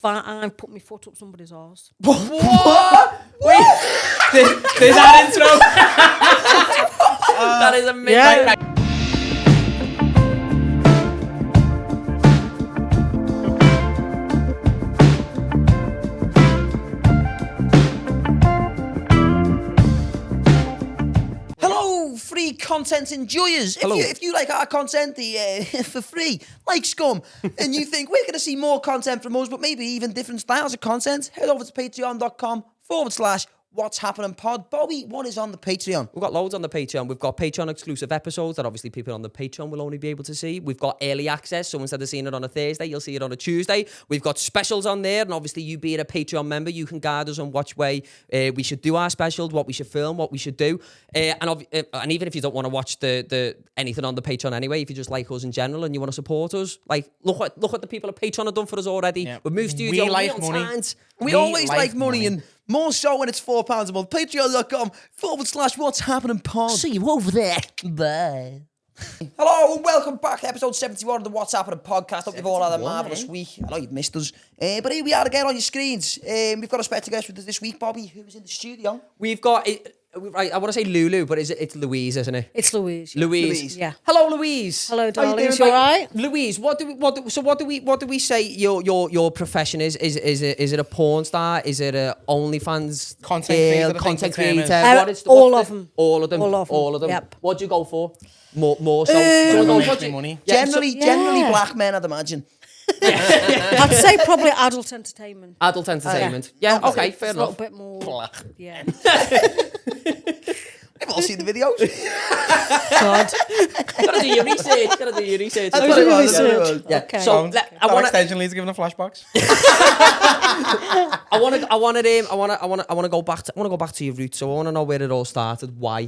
I put my foot up somebody's arse. What? Wait, there's that intro. That is amazing. Yeah. Hello, free content enjoyers. If you like our content for free, like scum, and you think we're going to see more content from us, but maybe even different styles of content, head over to patreon.com/What's Happening Pod. Bobby, what is on the Patreon? We've got loads on the Patreon. We've got Patreon exclusive episodes that obviously people on the Patreon will only be able to see. We've got early access, so instead of seeing it on a Thursday, you'll see it on a Tuesday. We've got specials on there, and obviously you being a Patreon member, you can guide us on which way we should do our specials, what we should film, what we should do. And even if you don't want to watch the anything on the Patreon anyway, if you just like us in general and you want to support us, like look what the people at Patreon have done for us already. Yeah. We've moved studio. We like money. We always like money, and more so when it's £4 a month. Patreon.com/What's Happening Pod. See you over there. Bye. Hello and welcome back to episode 71 of the What's Happening podcast. Hope you've all had a marvellous week. I know you've missed us. But here we are again on your screens. We've got a special guest with us this week, Bobby, who is in the studio. We've got, I want to say Lulu, but it's Louise, isn't it? It's Louise. Yeah. Louise. Yeah. Hello, Louise. Hello, How you darling. doing, You all right? Louise, what do we say your profession is? Is it a porn star? Is it a OnlyFans content creator? All of them. All of them. All of them. Yep. What do you go for? More so. Money. Generally black men, I'd imagine. I'd say probably adult entertainment. Adult entertainment. Yeah. Okay. Fair It's a enough. little bit more. Black. Yeah. We've all seen the videos. God. Gotta do your research. That's what it was. Yeah. Okay. So I want to. Extension leads giving a flashbacks. I want to go back to your roots. So I want to know where it all started. Why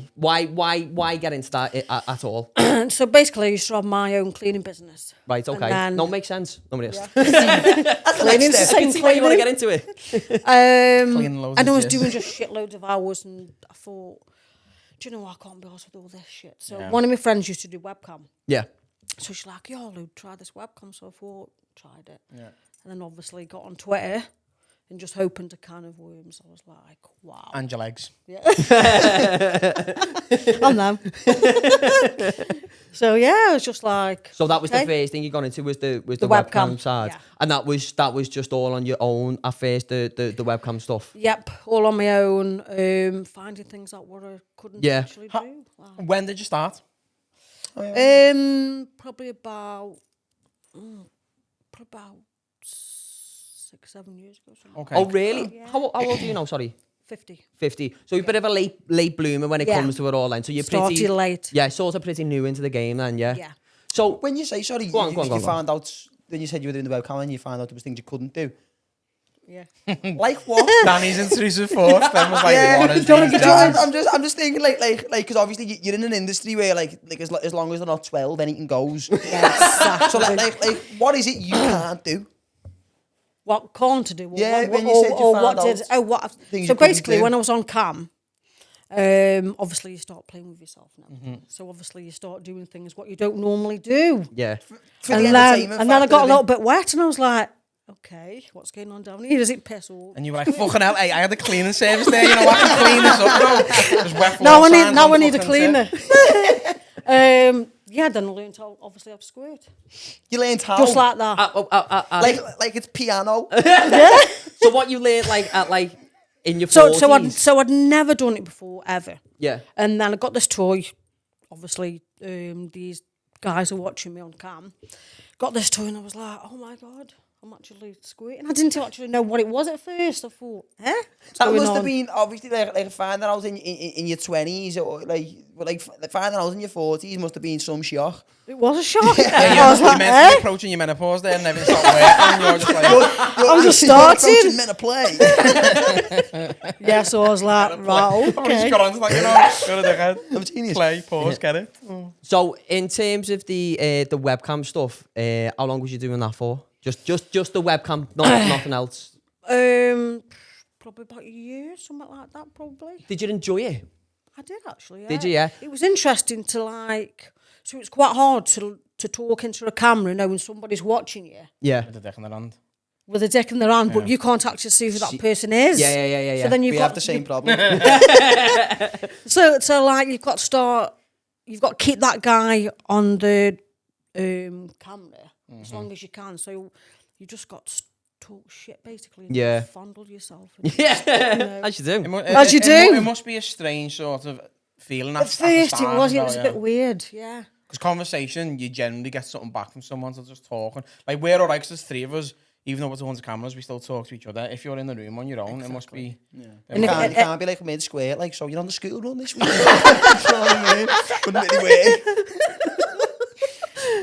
get into that at all? So basically, I used to have my own cleaning business. Right. Okay. then- No, makes sense. Nobody else. Cleaning's the I same can see why you want to get cleaning. into it. Cleaning loads And I of was jizz. doing just shitloads of hours, and I thought, do you know what? I can't be arsed with all this shit. So Yeah. one of my friends used to do webcam. Yeah. So she's like, yo, Lou, try this webcam. So I thought, tried it. Yeah. And then obviously got on Twitter and just opened a can of worms. I was like, wow. And your legs. On them. So yeah, I was just like. So that was okay. the first thing you got into was the webcam. webcam side, Yeah. and that was just all on your own at first. The webcam stuff. Yep, all on my own. Finding things out what I couldn't actually do. Wow. When did you start? Probably about 6-7 years ago. Something. Okay. Oh really? Yeah. How old are you now? Sorry. 50. 50. So you're a bit of a late bloomer when it comes to it all. Then so you're Started pretty late. Yeah, sort of pretty new into the game then. Yeah. Yeah. So When you say, sorry, Go on. you found out, then you said you were doing the webcam and you found out there was things you couldn't do. Yeah. Like what? Danny's intrusive thoughts. Then was like, Yeah, what is don't these get guys? I'm just thinking like, because obviously you're in an industry where like as long as they're not 12, anything goes. Yeah, exactly. So like, what is it you can't do? What can't to do? Or Yeah, what, when you or, said you or found what out did? Oh, what? things So you couldn't basically, do. when I was on cam, obviously you start playing with yourself now. So obviously you start doing things what you don't normally do. yeah. For And the then entertainment I got factor a of little it. bit wet, and I was like, okay, what's going on down here? Does it piss or? And you were like, fucking hell, hey, I had a cleaning service there, you know, I can clean this up, bro. There's wet floor Now I signs on need a fucking cleaner. set. Yeah, then I learned how obviously I've squirt. You learned how. Just like that. like it's piano. So what you learned in your So 40s? I'd never done it before ever. Yeah. And then I got this toy. Obviously, these guys are watching me on cam. Got this toy and I was like, oh my God, I'm actually squirting. I didn't actually know what it was at first. I thought, what's That going must have on? been obviously like finding out in your 20s or like finding out in your 40s must have been some shock. It was a shock. Yeah, I was you're like, meant to be approaching your menopause there and everything stopped working. And you're just like, I'm just You're approaching starting. men to play. Yeah, so I was like, right, I just okay. got on to like, you know, go to the head. I'm genius. Play, pause, get it. So in terms of the webcam stuff, how long was you doing that for? Just the webcam, nothing else. Probably about a year, something like that, probably. Did you enjoy it? I did actually. Yeah. Did you? Yeah. It was interesting to like. So it's quite hard to talk into a camera knowing somebody's watching you. Yeah. With the dick in the hand. with a dick in their hand, but you can't actually see who that person is. Yeah. So then you've We got have the same problem. So like you've got to keep that guy on the camera as long as you can. So you just got to talk shit basically. And Yeah. fondle yourself. And As you do. As you do. It must be a strange sort of feeling At first it was a bit weird. weird. Yeah. Because conversation, you generally get something back from someone to just talking. Like, we're alright, 'cause there's three of us, even though we're on the cameras, we still talk to each other. If you're in the room on your own, it must be... You can't be like mid-square, like, so you're on the school run this week. You know what I mean? Wouldn't really work.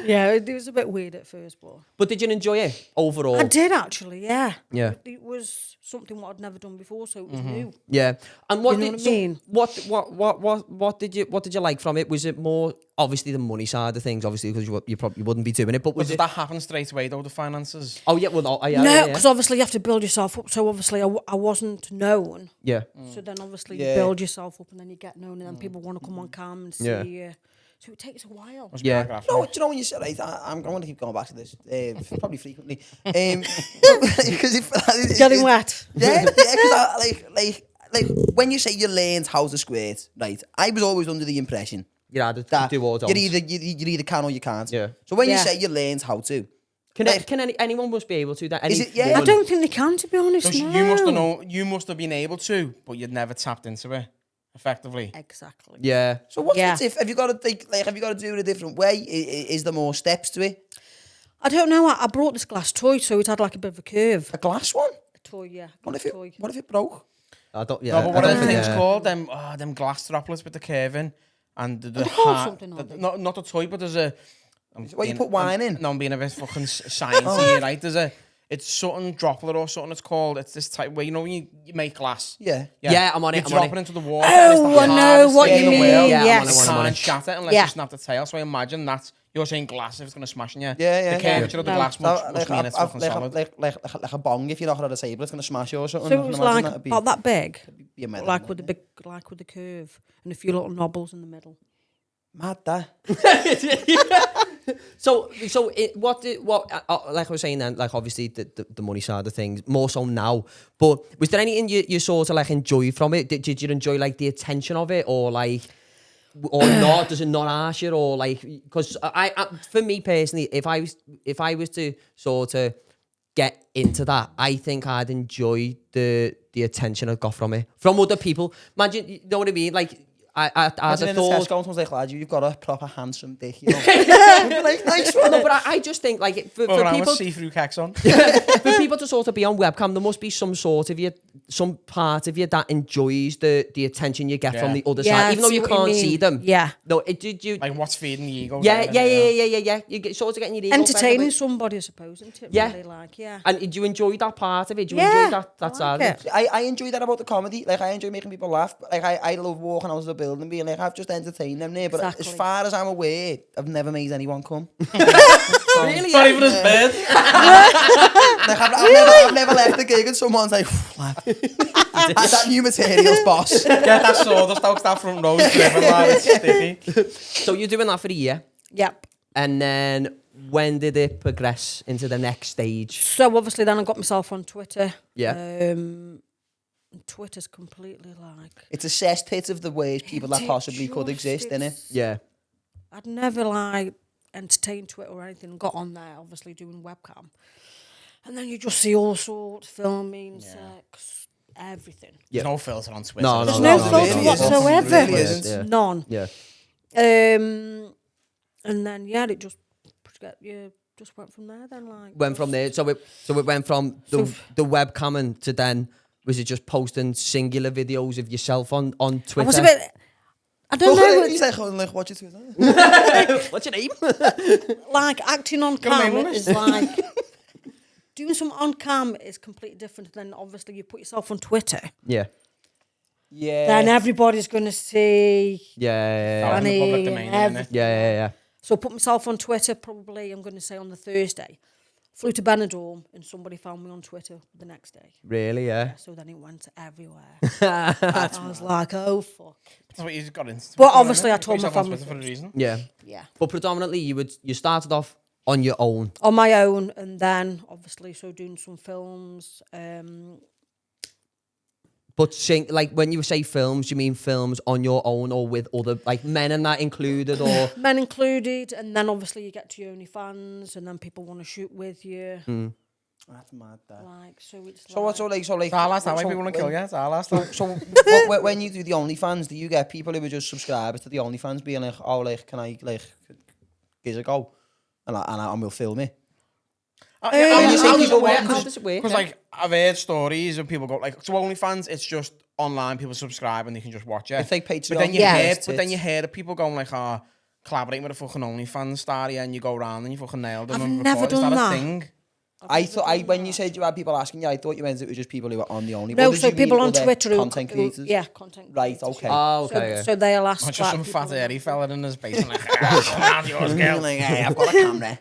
Yeah, it was a bit weird at first, But did you enjoy it overall? I did actually, yeah. Yeah. It was something what I'd never done before, so it was new. Yeah. And what You know did what I mean? what did you like from it? Was it more obviously the money side of things, obviously because you probably wouldn't be doing it, but was Does it? that happen straight away, though, the finances? Oh yeah, well no, yeah, No, yeah. because obviously you have to build yourself up. So obviously I wasn't known. Yeah. So then obviously Yeah. you build yourself up and then you get known and then people want to come on cam and see Yeah. you. So it takes a while. Yeah. Do you know when you say, right, I'm going to keep going back to this, probably frequently. Because if... Getting wet. Yeah, because like when you say you learned how to squirt, right, I was always under the impression You had to that do all you either can or you can't. Yeah. So when you Yeah. say you learned how to... Can anyone must be able to that? Is it- yeah, I don't think they can, to be honest. So No. you must have been able to, but you'd never tapped into it, effectively. Exactly. Yeah. So what's Yeah. the diff? Have you got to have you got to do it a different way? Is there more steps to it? I don't know. I brought this glass toy, so it had like a bit of a curve. A glass one? A toy, yeah. What if toy. it broke? I don't. Yeah. No, but what I are don't the think- things called? Them glass droplets with the curving and the They're called heart. something, aren't they? Not a toy, but there's a... What you put wine in? No, I'm being a bit fucking sciencey here, right? It's something droplet or something it's called. It's this type where, you know, when you make glass. Yeah. Yeah, I'm on you it, I'm drop on it. it into the water. Oh, and it's the I know hardest what thing you in the world. mean, Yeah, I'm on it, yes. I'm on it. Can't shatter it unless Yeah. you snap the tail. So I imagine that you're saying glass if it's going to smash in you. Yeah. The curvature of the No. glass must mean it's fucking solid. Like a bong, if you knock it on the table, it's going to smash you or something. So I it can was imagine like that'd be about that big, a medal, like with the wouldn't big, like with the curve and a few little knobbles in the middle. it? Mad that. So what like I was saying then, like obviously the money side of things more so now, but was there anything you sort of like enjoy from it? Did you enjoy like the attention of it, or like, or not? Does it not ask you, or like, because I for me personally, if I was to sort of get into that, I think I'd enjoy the attention I got from it from other people. Imagine, you know what I mean? Like I Imagine in the thought. Tesco, someone's like, lad, you've got a proper handsome dick, you know. You'd be like, nice one. No, but I just think like for Well, I'm people a see-through cacks on. for people to sort of be on webcam, there must be some sort of some part of you that enjoys the attention you get from the other Yeah, side, even though I see you what you can't mean. see them. Yeah. No, did you? Like, what's feeding the ego? Yeah. You get sort of getting your ego. Entertaining somebody, I suppose, isn't it? Yeah. Really, like, yeah. And did you enjoy that part of it? Do you Yeah, enjoy that I side like of it? it. I enjoy that about the comedy. Like, I enjoy making people laugh. Like, I love walking out of the building and being like, I've just entertained them there. But Exactly. as far as I'm aware, I've never made anyone come. Really? Not even his bed. Like, I've never left the gig and someone's like, lad, that new materials, boss. Get that sawdust out that front row. It's sticky. So you're doing that for a year, Yep. and then when did it progress into the next stage? So obviously then I got myself on Twitter. Yeah. Twitter's completely like... It's a cesspit of the ways people that possibly could exist, innit? Yeah. I'd never like entertained Twitter or anything. Got on there, obviously doing webcam, and then you just see all sorts, filming, sex, everything. Yeah. There's no filter on Twitter. No, There's no, no no, filter really whatsoever. isn't. Really isn't. Yeah. None. Yeah. And then it just went from there. Then like Went from there. So it went from the webcamming to then, was it just posting singular videos of yourself on Twitter? I was a bit. I don't know. He's like, watch it. What's your name? Like acting on Got a name cam on it? is like doing some on cam is completely different than obviously you put yourself on Twitter. Yeah. Yeah. Then everybody's gonna see. Yeah. Out in the Funny public and domain, everything. innit? Yeah. So put myself on Twitter. Probably I'm gonna say on the Thursday. Flew to Benidorm and somebody found me on Twitter the next day. Really, yeah. So then it went everywhere. I was like, oh fuck. That's what you got into. But obviously I Put told my yourself on family Twitter for a first. reason. Yeah. Yeah. But predominantly you started off On your own. On my own, and then obviously doing some films. But like when you say films, you mean films on your own or with other like men and that included, or Men included, and then obviously you get to your OnlyFans, and then people want to shoot with you. That's mad. That. Like it's So what's like? It's our last time. Why people want to kill you? It's our last time. So when you do the OnlyFans, do you get people who are just subscribers to the OnlyFans being like, oh, like, can I like give it a go, and we'll film it? how does it work? Because like I've heard stories of people go like, so OnlyFans, it's just online. People subscribe and they can just watch it. It's like Patreon. But then you hear people going like, oh, collaborating with a fucking OnlyFans star, yeah, and you go around and you fucking nail them. I've never done Is that that. a thing? I thought when you said you had people asking you, I thought you meant it was just people who were on the OnlyFans. No, so people on Twitter content creators. Yeah, content Right. creators. Okay. Oh, okay. So they'll ask. Not just like, some people fat who- hairy fella in his basement like, come on, yours, girl. Like, hey, I've got a camera.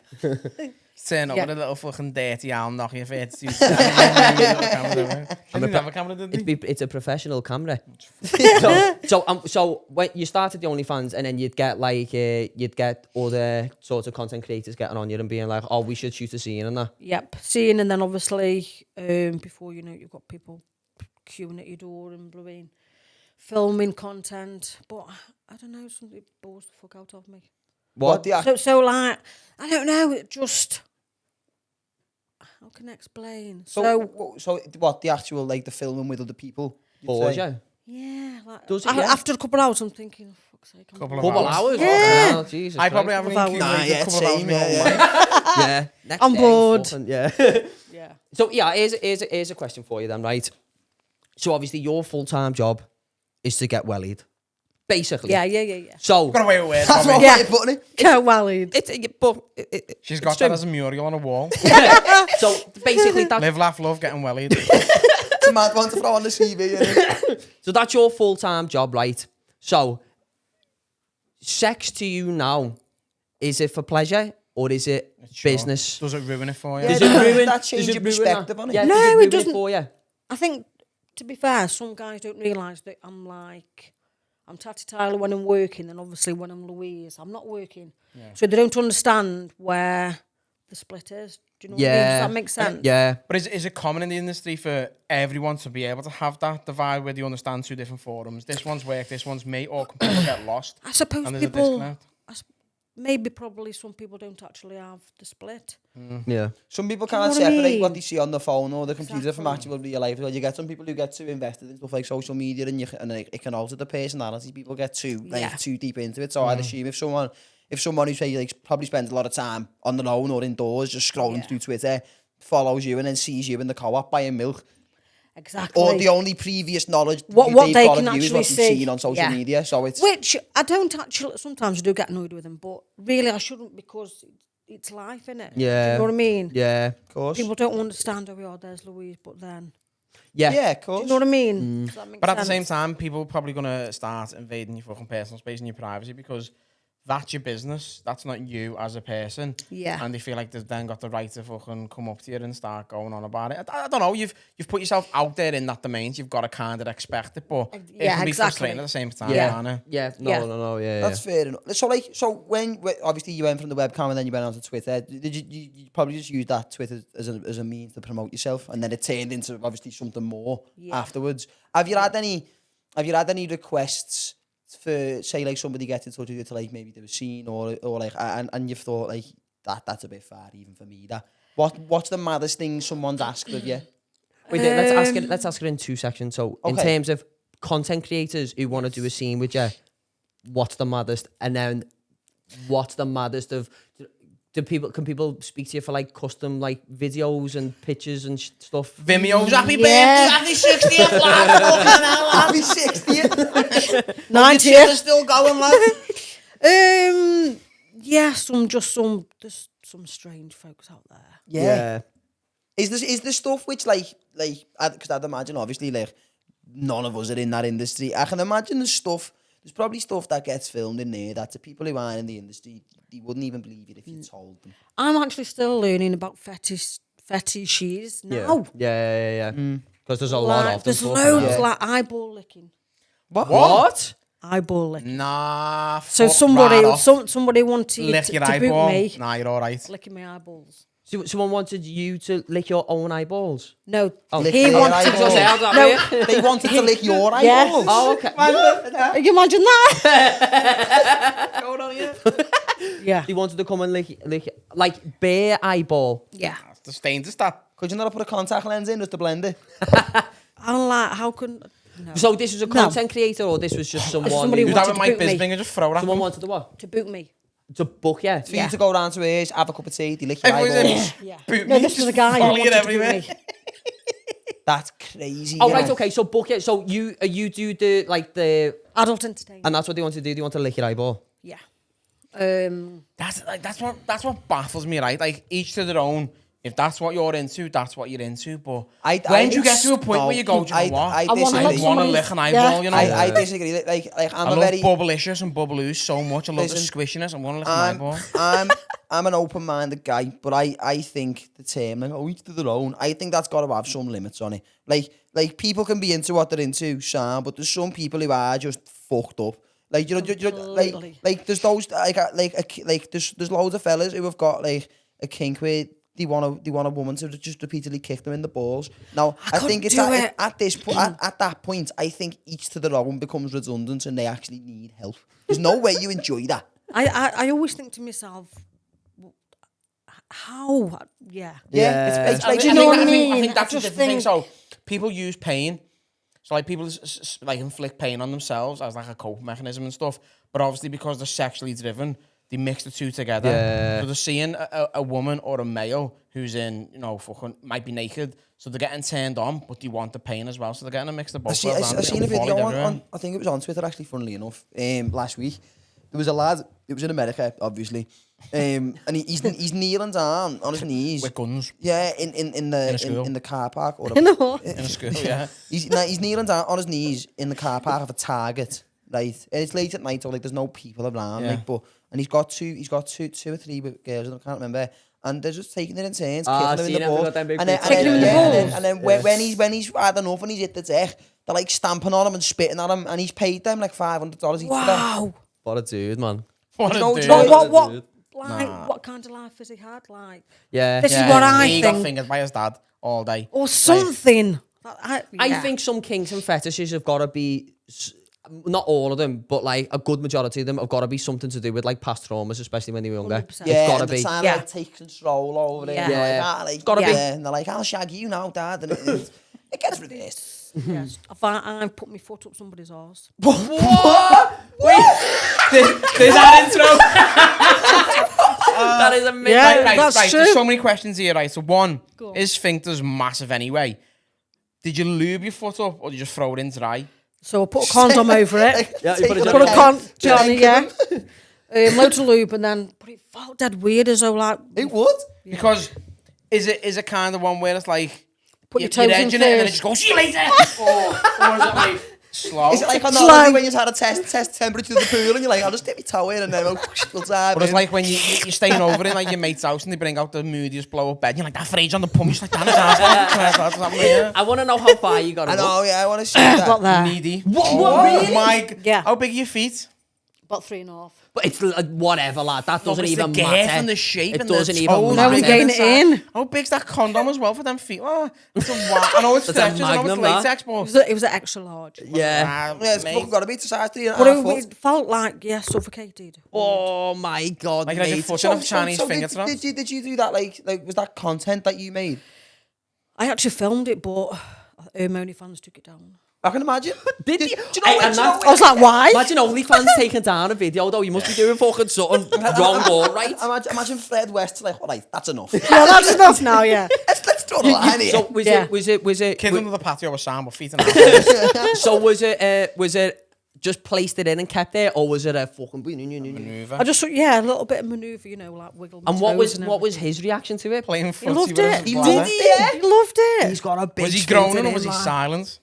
Turn up Yeah. with a little fucking dirty arm, knock your face. You didn't have a camera, did they? It's a professional camera. So when you started the OnlyFans, and then you'd get like you'd get other sorts of content creators getting on you and being like, oh, we should shoot a scene and that. Yep, seeing, and then obviously before you know it, you've got people queuing at your door and blowing, filming content. But I don't know, something bores the fuck out of me. What the So like, I don't know, it just, how can I explain? so what the actual like the filming with other people? you'd Bores say? you? Yeah, like, Does it, yeah? after a couple of hours, I'm thinking, oh, fuck's sake. Couple of Couple hours. hours? Yeah. Oh, Jesus I probably Christ. haven't accumulated a couple of hours in my whole life. Yeah. Next I'm day, bored. fucking- yeah. Yeah. So yeah, here's a question for you then, right? So obviously your full-time job is to get wellied, basically. Yeah. So Got away with words. That's Bobby. what way of putting it. Get welled. She's got it's true. that as a mural on a wall. So basically that's Live, laugh, love, getting wellied. It's a mad one to throw on the CV. Innit? so that's your full-time job, right? So sex to you now, is it for pleasure or is it Sure. business? Does it ruin it for you? Yeah, Does it ruin that change does it your ruin perspective that? on it? Yeah, No, does it ruin doesn't. for you. I think, to be fair, some guys don't realise that I'm Tatty Tyler when I'm working, and obviously when I'm Louise, I'm not working. So they don't understand where the split is. Do you know what I mean? Does that make sense? Yeah. But is it common in the industry for everyone to be able to have that divide where they understand two different forums? This one's work, this one's me, or can people get lost? I suppose And there's a people, disconnect. maybe probably some people don't actually have the split. Yeah. Some people you know can't what I separate mean? what they see on the phone or the computer from Exactly. actual real life. Well, you get some people who get too invested in stuff like social media, and it can alter the personality. People get too too deep into it. So I'd assume if someone who say like probably spends a lot of time on their own or indoors just scrolling through Twitter, follows you and then sees you in the co-op buying milk, Exactly. or the only previous knowledge What they've they got can of you is actually what they've see. seen on social media. So it's Which I don't actually, sometimes I do get annoyed with them, but really I shouldn't, because it's life, innit? Yeah. Do you know what I mean? Yeah. of course. People don't understand, oh, yeah, there's Louise, but then, Yeah. Yeah, of course. do you know what I mean? Does that make But at the same sense? time, people are probably going to start invading your fucking personal space and your privacy because that's your business. That's not you as a person. Yeah. And they feel like they've then got the right to fucking come up to you and start going on about it. I don't know. You've put yourself out there in that domain. So you've got to kind of expect it, but it Yeah, can be exactly. frustrating at the same time, Yeah. can't it? Yeah. Yeah. No. Yeah. That's fair enough. So when obviously you went from the webcam and then you went onto Twitter, did you probably just use that Twitter as a means to promote yourself, and then it turned into obviously something more afterwards? Have you had any requests for, say, like somebody gets in touch with you to like maybe do a scene or like and you've thought like that's a bit far even for me? What's the maddest thing someone's asked of you? Wait, let's ask it in two sections. So in Okay. terms of content creators who want to do a scene with you, what's the maddest? And then what's the maddest of? Can people speak to you for like custom like videos and pictures and stuff? Vimeo's happy Yeah. birthday, happy 60th, lad. Fucking hell, lad. Happy 60th. 90th. Still going, lad. Yeah, there's some strange folks out there. Yeah. Is the stuff which like because I'd imagine obviously like none of us are in that industry. I can imagine there's probably stuff that gets filmed in there that to people who aren't in the industry, they wouldn't even believe it if you told them. I'm actually still learning about fetishes now. Yeah. Because there's a lot of them. There's talking loads, about it. like eyeball licking. What? What? eyeball lick. Nah. So fuck somebody, right off. somebody wanted Lick to your boot eyeball. me, Nah, you're all right. licking my eyeballs. So someone wanted you to lick your own eyeballs. No, Lick he their wanted eyeballs. to. No. They wanted to lick your Yeah. eyeballs. Oh, okay. Can you imagine that? Going on here. Yeah. He wanted to come and lick like bare eyeball. Yeah. That's the stain to stop. Could you not put a contact lens in just to blend it? I'm like, how can? No. So this was a content creator, or this was just someone Somebody who, Do wanted that with to Mike boot me. Bisbing and just throw it at someone him. wanted to what? To boot me. To book, yeah. For you to go down to his, have a cup of tea, they lick your Everyone's in. eyeballs. Yeah. Boot No, me, this was a just guy who volley it wanted to boot everywhere. me. That's crazy. Oh you right, know. okay. So book it. So you do the like the, Adult entertainment. and that's what they want to do. They want to lick your eyeball. Yeah. That's what baffles me, right? Like each to their own. If that's what you're into, that's what you're into. But when do you get to a point where you go, do you know what? I wanna disagree. lick I want to somebody's- lick an eyeball, yeah. you know? I disagree. Like I I'm a love very, bubblicious and bubbleous so much. I love the Listen, squishiness. I want to lick an eyeball. I'm an open-minded guy, but I think the term like each to their own. I think that's got to have some limits on it. Like people can be into what they're into, Sam, but there's some people who are just fucked up. Like you know, Completely. like there's those like there's loads of fellas who have got like a kink where they want a woman to just repeatedly kick them in the balls. Now I think it's couldn't do it. at this at that point I think each to their own becomes redundant and they actually need help. There's no way you enjoy that. I always think to myself, how? Yeah. Yeah, it's like Do you know what I I mean? think that's I the just different thing. think- So people use pain. So like people like inflict pain on themselves as like a coping mechanism and stuff. But obviously because they're sexually driven, they mix the two together. Yeah. So they're seeing a woman or a male who's in, you know, fucking might be naked. So they're getting turned on, but they want the pain as well. So they're getting a mix of both. I seen a video on I think it was on Twitter actually, funnily enough, last week. There was a lad, it was in America, obviously, and he's kneeling down on his knees. With guns. Yeah, in the car park. Or You know? In a school, yeah. He's kneeling down on his knees in the car park of a Target, right? And it's late at night, so like there's no people around, Yeah. like, and he's got two or three girls, I can't remember. And they're just taking it in turns, Ah, kicking him in seen the it, balls. got them big And then, boots. Kicking him in the balls. and then when he's had enough and he's hit the deck, they're like stamping on him and spitting at him, and he's paid them like $500 each for that. Wow. What a dude, man. What a No, dude. do you know What? Like, what kind of life has he had? Like, Yeah. this is what I He got think. fingered by his dad all day. Or something. I Yeah. think some kinks and fetishes have got to be, not all of them, but like a good majority of them have got to be something to do with like past traumas, especially when they were younger. 100%. Yeah, It's got to and they're be. trying Yeah. to like, take control over it. Yeah. And they're Yeah. like, It's gotta yeah. be. And they're like, I'll shag you now, Dad. And it gets reversed. Yes. If I put my foot up somebody's arse. What? Wait, there's that intro. That is amazing. Yeah. Right, that's right. true. There's so many questions here, right? So one, Go on. is sphincters massive anyway? Did you lube your foot up or did you just throw it in dry? So I put a condom over it. Yeah, you put it I put a on. Johnny, yeah. Loads of lube, and then, but it felt dead weird as though, like, It would. Because is it kind of one where it's like Put your you're toes in edging it and then it first. just goes, see you later? or is it like slow? Is it like on It's the like- when you had a test temperature of the pool and you're like, I'll just dip my toe in and then we'll dive But it's in. like when you're staying over in like your mate's house and they bring out the moodiest blow up bed and you're like, that fridge on the pump, you're just like, damn it, I want to know how far you got I to go. know, yeah, I want to see that. got there. needy. What, really? My, Yeah. How big are your feet? About 3.5. But it's whatever, lad. That doesn't It's even the girth matter. and the shape It and doesn't the even toes. No, we matter. gain it in. How big's that condom as well for them feet? Oh, it's I know it's That's a stretches, I know it's magnum, that. latex, It was an extra large. Yeah. Yeah, it's fucking got to be to size 3.5 But foot. it felt like, yeah, suffocated. Oh my God, Like your mate. foot in a Chinese finger trap. did you do that like was that content that you made? I actually filmed it, but OnlyFans took it down. I can imagine. Did you? Do you know Hey, when? and Do you know that's- I was like, why? Imagine OnlyFans taking down a video, though. You must be doing fucking something wrong or right. Imagine Fred West like, all right, that's enough. Yeah, that's enough now, yeah. let's draw the line here. So Yeah. was it Kids under the patio were sound, but feet in the so was it just placed it in and kept it, or was it a fucking maneuver. I just, yeah, a little bit of manoeuvre, you know, like wiggle my And what toes was everything. his reaction to it? Playing He footsie loved with his it. He bladder. loved it. He loved it. He's got a big. Was he sphincter groaning or in, was he lad. silent?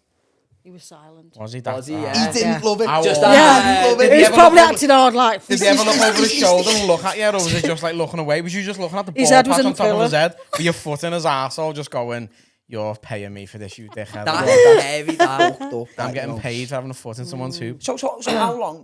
He was silent. Was he? That's Was he? He Yeah. didn't love it. Just Yeah. that. Love Did it. he He was ever probably look over- acting hard, like, Did he ever look over his shoulder and look at you, or was he just like looking away? Was you just looking at the His ball head was patch in on the top of his pillow. head with your foot in his arsehole, just going, you're paying me for this, you dickhead. That's heavy, that. Fucked up, I'm that, getting you know. paid for having a foot in someone's hoop. So how long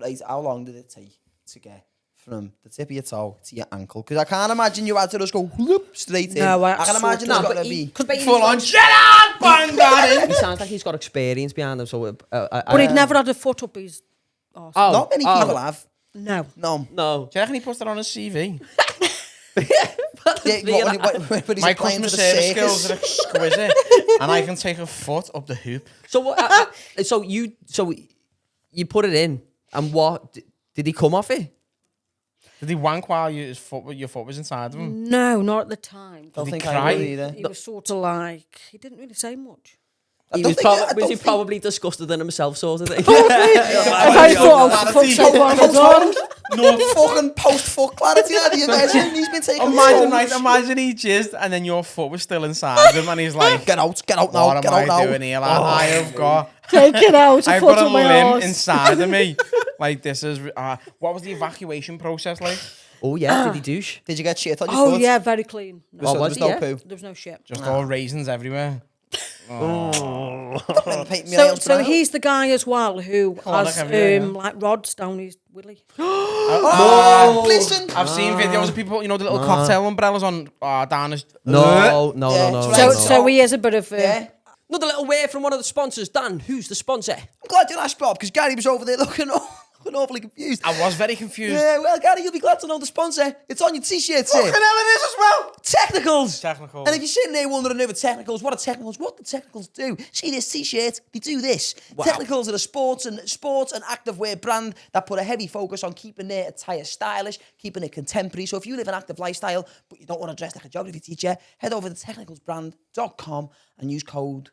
did it take to get from the tip of your toe to your ankle? Because I can't imagine you had to just go whoop, straight in. No, I can imagine there's got to be... Full on, shut up, bang that in. He sounds like he's got experience behind him, so... But he'd never had a foot up his arse. Oh, Not many people have. No. No. No. Do you reckon he puts that on his CV? Yeah, when he's My applying customer to the service circus. skills are exquisite, and I can take a foot up the hoop. So you put it in, and what... Did he come off it? Did he wank while your foot was inside of him? No, not at the time. Don't he think cry? I would either. He was sort of like, he didn't really say much. Was he probably disgusted in himself, sort of thing? I thought, oh, for fuck's sake, what have I done? No fucking post-fuck clarity that you imagine. He's been taking Imagine he jizzed and then your foot was still inside him and he's like, Get out now, what get am out now. I doing here? Like, I have got... Take it out, a I've foot got a up my limb arse. inside of me. Like, this is... what was the evacuation process like? Oh, yeah, did he douche? Did you get shit on your Oh, foot? yeah, very clean. No, So Oh, there was was he, no yeah? poo. there was no shit. Just all raisins everywhere. Paint me nails So brown. he's the guy as well who on, has look everywhere, yeah. like rods down his willy. Listen. I've seen videos of people, you know, the little cocktail umbrellas on down his... No. Yeah, it's So, right. so he is a bit of Yeah. Another little word from one of the sponsors. Dan, who's the sponsor? I'm glad you asked, Bob, because Gary was over there looking awfully confused. I was very confused. Yeah, well, Gary, you'll be glad to know the sponsor. It's on your t-shirt, sir. Fucking hell it is as well! Technicals. Technicals. And if you're sitting there wondering over technicals, what do technicals do? See this t-shirt? They do this. Wow. Technicals are a sports and activewear brand that put a heavy focus on keeping their attire stylish, keeping it contemporary. So if you live an active lifestyle, but you don't want to dress like a geography teacher, head over to technicalsbrand.com and use code.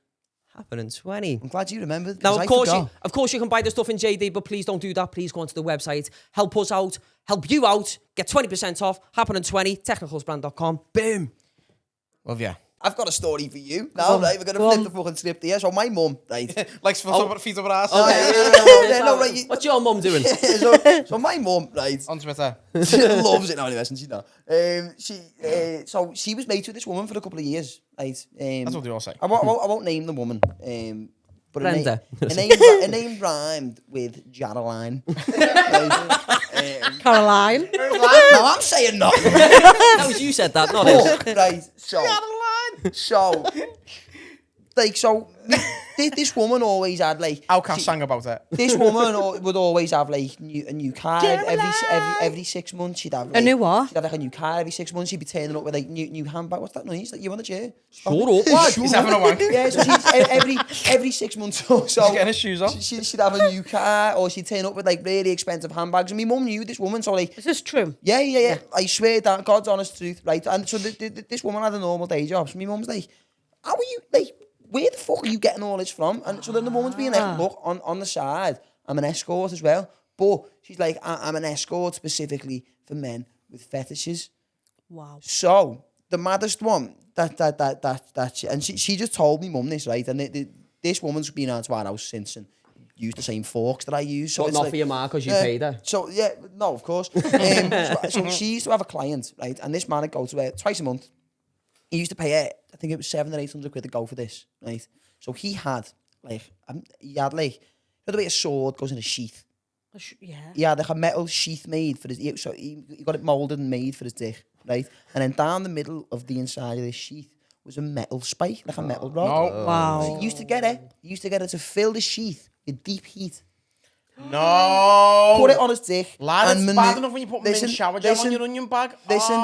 Happening 20. I'm glad you remembered. Now, 'cause of course, you can buy the stuff in JD, but please don't do that. Please go onto the website. Help us out. Help you out. Get 20% off. Happening 20. Technicalsbrand.com. Boom. Love ya. I've got a story for you. Now, right, we're going to flip the fucking script here. So my mum, right. Like feet up her ass. No, right. What's your mum doing? so my mum, right. On Twitter. She loves it now, anyway, since she know. So she was mates with this woman for a couple of years, right? That's what they all say. I won't name the woman. But Brenda. her name rhymed with Jadeline. Caroline. No, I'm saying nothing. That was you said that, not us. Right, so, this woman always had like... Outcast sang about it. This woman would always have like a new car every 6 months. She'd have like, A new what? She'd have like a new car every 6 months. She'd be turning up with like new handbag. What's that noise? Like you on the chair? Shut up, lad. He's having a wank. Yeah, so every 6 months or so. He's getting his shoes off. She'd have a new car, or she'd turn up with like really expensive handbags. And my mum knew this woman, so like, Is this true? yeah. I swear that God's honest truth, right? And so this woman had a normal day job. So my mum's like, how are you like? Where the fuck are you getting all this from? And so then the woman's being like, look, on the side, I'm an escort as well. But she's like, I'm an escort specifically for men with fetishes. Wow. So the maddest one, she just told me mum this, right? And this woman's been out to our house since and used the same forks that I use. So But it's not like, for your mark because you paid her. So yeah, no, of course. So she used to have a client, right? And this man would go to her twice a month. He used to pay her, I think it was 700 or 800 quid to go for this, right? So he had like, you know the way a sword goes in a sheath? Yeah. He had like a metal sheath made for his, so he got it moulded and made for his dick, right? And then down the middle of the inside of this sheath was a metal spike, like a metal rod. No. Wow. So he used to get it to fill the sheath with deep heat. No. Put it on his dick. Lad, and it's bad enough when you put mint shower gel on your onion bag. Listen,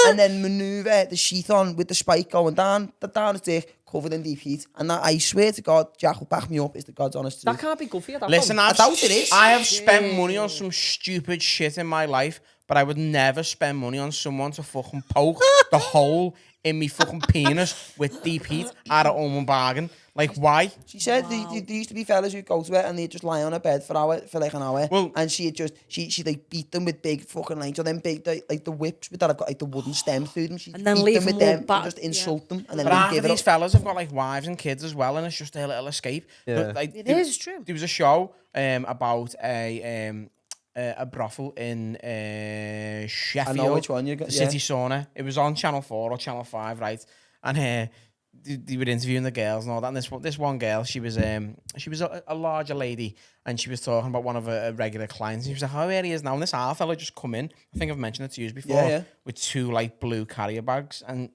and then manoeuvre the sheath on with the spike going down his dick, covered in deep heat. And that, I swear to God, Jack will back me up, is the God's honest truth. That can't be good for you. That Listen, one. I doubt it is. I have spent money on some stupid shit in my life, but I would never spend money on someone to fucking poke the hole in me fucking penis with deep heat at a home bargain. Like, why? She said there used to be fellas who'd go to her and they'd just lie on her bed for like an hour. Well, and she'd like beat them with big fucking like, so them big, like the whips with that have got like the wooden stem through them. She'd And then beat leave them with them all them back, and just insult them and then But half give of it these up. fellas have got like wives and kids as well, and it's just a little escape. Yeah. But, like, It is true. There was a show about a brothel in Sheffield. I know which one you got. The City Sauna. It was on Channel 4 or Channel 5, right? And they were interviewing the girls and all that. And this one girl, she was a larger lady, and she was talking about one of her regular clients. And she was like, "How here he is now?" And this half fella just come in. I think I've mentioned it to you before. With 2 like blue carrier bags, and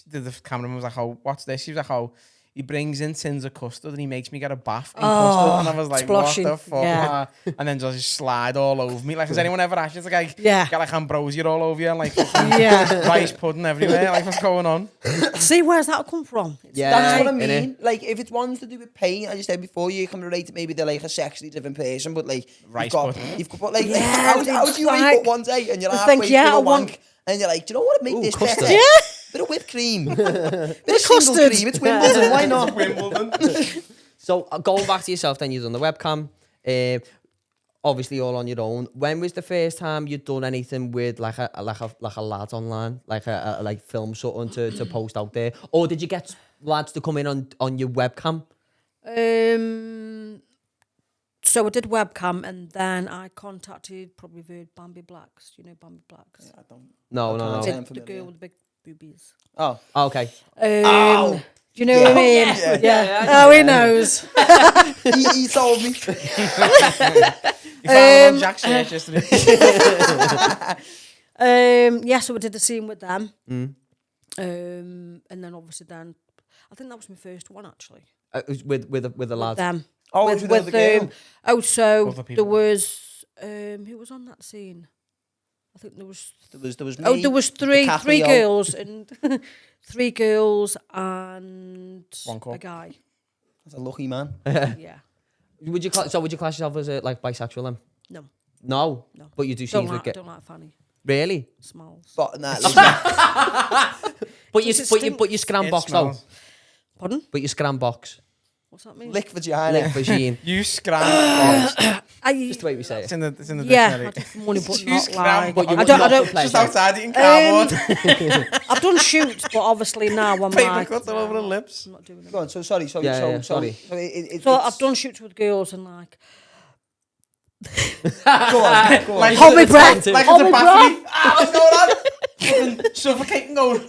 the cameraman was like, "Oh, what's this?" She was like, "Oh, he brings in tins of custard and he makes me get a bath in custard." And I was like, splashing. "What the fuck?" Yeah. And then just slide all over me. Like, has anyone ever asked you to like, Yeah. get like ambrosia all over you and like Yeah. rice pudding everywhere? Like, what's going on? See, where's that come from? That's what I innit? mean. Like, if it's ones to do with pain, as you said before, you can relate it. Maybe they're like a sexually different person, but like Rice you've got but like, Yeah, how do you wake like, up one day and you're I halfway think, through yeah, a I want- wank and you're like, do you know what? Make this custard. better. Yeah. Bit of whipped cream, bit of single custard. cream. It's Wimbledon. Why not? Wimbledon. So going back to yourself, then you've done the webcam. Obviously, all on your own. When was the first time you'd done anything with like a lad online, like a like film something to post out there, or did you get lads to come in on your webcam? So I did webcam, and then I contacted probably the Bambi Blacks. Do you know Bambi Blacks? I don't. No. The girl with the big boobies. Oh, Okay. Ow. Do you know what I mean? Yeah. Oh, he knows. he told me. You found on Jack's shirt yesterday. Yeah, so I did the scene with them. And then obviously I think that was my first one actually. It was with the lads. Them. Oh, with the girl. So Other people. there was who was on that scene? I think there was There was me, there was three DiCaprio. girls and 3 girls and One couple. a guy. That's a lucky man. Yeah. Would you class yourself as a like bisexual then? No. No. No. But you do Don't scenes with like Fanny. really? Smells. But nah, But you Does it but you scram It box though. smells. Pardon? But you scram box. What's that mean? lick vagina. Lick vagine. You scram. Just the way we say It's it. in the Yeah, I dictionary. did for money, but You not scram like. box. I don't. Not for pleasure. Just outside eating cardboard. I've done shoots, but obviously now I'm Paper like. cuts all over the lips. I'm not doing it. Go on. So sorry. So Yeah, so sorry. So it's So I've done shoots with girls and like. Go on. Go on. Like Hold my it's a- breath. Like Hold it's a my battery. What's going on? Fucking suffocating going.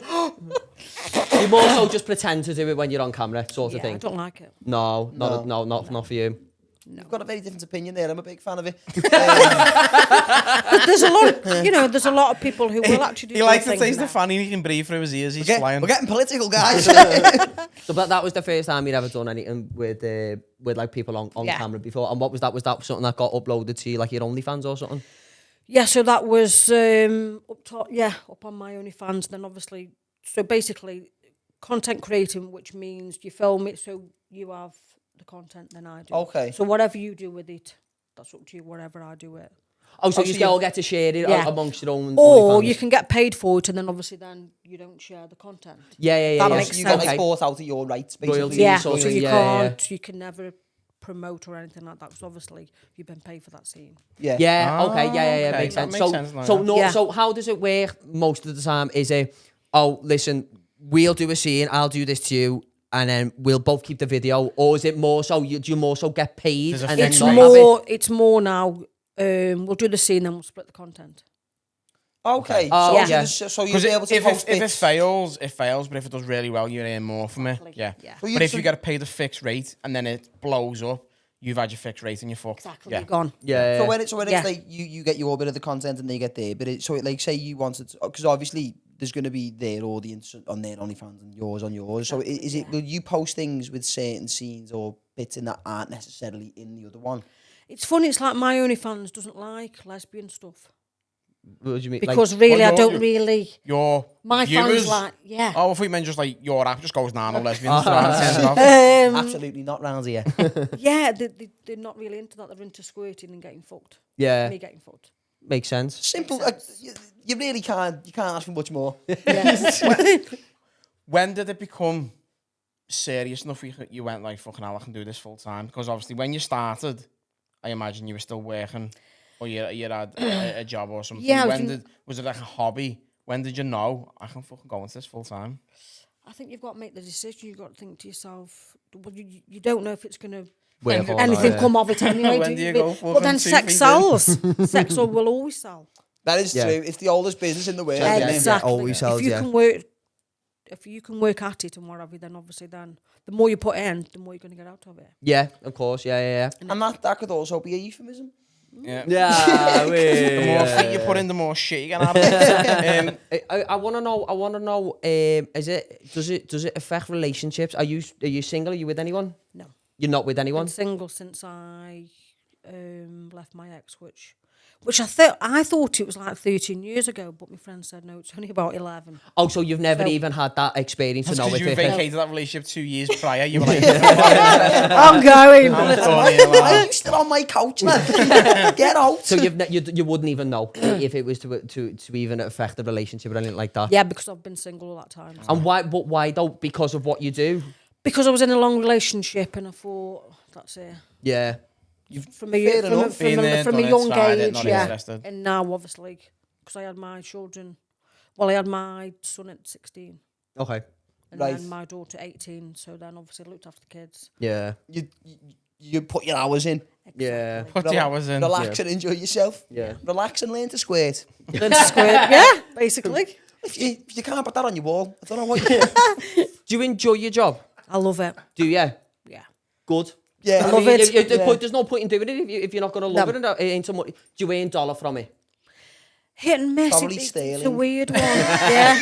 You more so just pretend to do it when you're on camera, sort of Yeah, I thing. don't like it. No, not for you. You've got a very different opinion there. I'm a big fan of it. But there's a lot, there's a lot of people who will actually do He likes to things taste the now. fanny and he can breathe through his ears. He's We're flying. getting political, guys. So that was the first time you'd ever done anything with like people on Yeah. camera before. And what was that? Was that something that got uploaded to like your OnlyFans or something? Yeah, so that was up on my OnlyFans. Then obviously, so basically, content creating, which means you film it, so you have the content, then I do. Okay. So whatever you do with it, that's up to you. Whatever I do it. Oh, so Oh, so you all you- get to share it Yeah. amongst your own Or OnlyFans? you can get paid for it, and then obviously then you don't share the content. Yeah. That So makes you got like sense. bought out of your rights, basically. Royalties Yeah, sort so of, you yeah. can't, you can never promote or anything like that. Because obviously you've been paid for that scene. Yeah. Yeah, okay, yeah, okay, makes that sense. makes sense now, So yeah. no, Yeah. so how does it work most of the time? Is it, oh, listen, we'll do a scene, I'll do this to you, and then we'll both keep the video, or is it more so do you more so get paid There's a and then It's not have it? more. It's more now. We'll do the scene, then we'll split the content. Okay. Oh, so, yeah. so you'll Because be able to if post it bits. fails, it fails. But if it does really well, you earn more from it. Exactly, Yeah. yeah. So But if so- you get paid a fixed rate and then it blows up, you've had your fixed rate and you're fucked. Exactly. Yeah. You're gone. Yeah, So when it's Yeah. like you get your bit of the content and they get their bit, so like say you wanted, because obviously there's going to be their audience on their OnlyFans and yours on yours. So is it, will you post things with certain scenes or bits in that aren't necessarily in the other one? It's funny. It's like my OnlyFans doesn't like lesbian stuff What do you mean? because Like, really Well, I you're- don't you're- really. Your My viewers, fans like yeah. Oh, I thought you meant just like your app just goes nano lesbians. Absolutely not round here. Yeah, they're not really into that. They're into squirting and getting fucked. yeah, Me getting fucked. makes sense. Simple. You really can't. You can't ask for much more. Yeah. When did it become serious enough you went like, fucking hell, I can do this full time? Because obviously when you started, I imagine you were still working or you had a job or something. Yeah, Was it like a hobby? When did you know I can fucking go into this full time? I think you've got to make the decision. You've got to think to yourself, well, you don't know if it's going to Work or not, anything yeah. come of it anyway. When do you go But fucking then 2 sex feet in? sells. Sex will always sell. That is Yeah. true. It's the oldest business in the world. Yeah, isn't it? Exactly. always sells, if you yeah. can work if you can work at it and whatever, then obviously then the more you put in, the more you're going to get out of it. Yeah, of course. Yeah. And that could also be a euphemism. Yeah. Yeah. The more feet you put in, the more shit you get out of it. I want to know. Does it affect relationships? Are you single? Are you with anyone? No. You're not with anyone? I'm single since I left my ex, which I thought it was like 13 years ago, but my friend said no, it's only about 11. Oh, so you've never even had that experience to know Because if you it vacated that relationship 2 years prior. You were like, I'm going. I'm done here, Are lad. you still on my couch, man? Get out. So you wouldn't even know if it was to even affect the relationship or anything like that. Yeah, because I've been single all that time. So. And why? But why though? Because of what you do. Because I was in a long relationship and I thought, that's it. Yeah. From Fair a enough. Been there, from done a it, young tried it, age, not yeah. interested. And now, obviously, because I had my children, well, I had my son at 16 Okay. and Right. then my daughter 18, so then obviously I looked after the kids. Yeah. You put your hours in. Yeah. Put the hours in. Relax and enjoy yourself. Yeah. Relax and learn to squirt. Learn to squirt, yeah, basically. If you can't put that on your wall, I don't know what you Do you enjoy your job? I love it. Do you? Yeah. Good. Yeah, I love it. There's no point in doing it if you're not going to love No. it. It ain't so much. Do you earn dollar from it? Hit and miss. Probably It's a sterling. weird one. Yeah.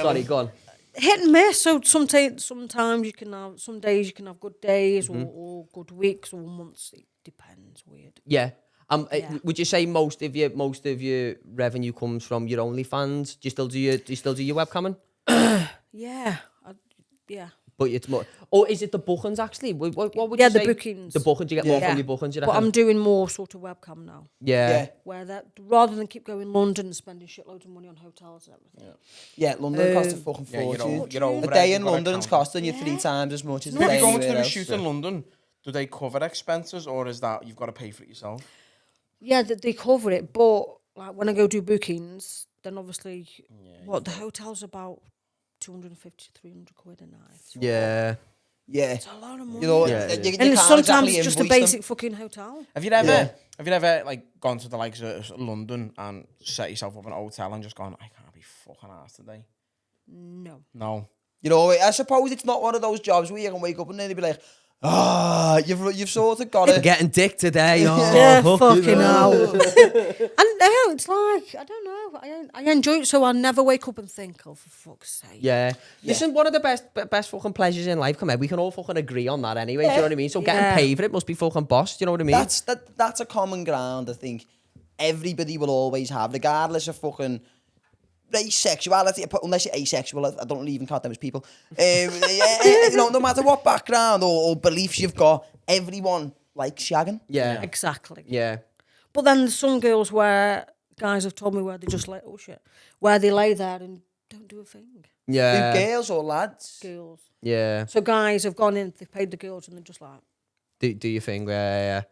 Sorry, go on. Hit and miss. So sometimes you can have, some days you can have good days or good weeks or months. It depends. Weird. Yeah. Yeah. Would you say most of your revenue comes from your OnlyFans? Do you still do your webcamming? Yeah. Yeah. But it's more. Or is it the bookings actually? What would Yeah, you the say? bookings. The bookings. You get more Yeah. from your bookings. You But reckon? I'm doing more sort of webcam now. Yeah. Where that rather than keep going London and spending shitloads of money on hotels and everything. Yeah, London costs a fucking Yeah, fortune. you're over A it, day you've in gotta London's count it. costing you 3 times as much as a If day you're going to anywhere do a else. shoot in London, do they cover expenses or is that you've got to pay for it yourself? Yeah, they cover it, but like when I go do bookings, then obviously the hotel's about 250 to 300 quid a night. Yeah. Yeah. It's a lot of money. You know, Yeah, you yeah. can't and it's sometimes exactly just a invoice them. basic fucking hotel. Have you ever like gone to the likes of London and set yourself up in a hotel and just gone, I can't be fucking arsed today? No. No. You know, I suppose it's not one of those jobs where you can wake up and then be like, you've sort of got to. Getting dick today. Oh, Yeah, fucking fucking hell. hell. And no, it's like, I don't know. I enjoy it, so I'll never wake up and think, oh, for fuck's sake. Yeah. Listen, one of the best fucking pleasures in life, come on, we can all fucking agree on that anyway, do you know what I mean? So getting Yeah. paid for it must be fucking boss, do you know what I mean? That's a common ground, I think. Everybody will always have, regardless of fucking race, sexuality, unless you're asexual, I don't really even count them as people. You know, no matter what background or beliefs you've got, everyone likes shagging. Yeah. Exactly. Yeah. But then there's some girls where guys have told me where they just like, oh shit, where they lay there and don't do a thing. Yeah. Girls or lads. Girls. Yeah. So guys have gone in, they've paid the girls and they're just like, Do your thing, yeah.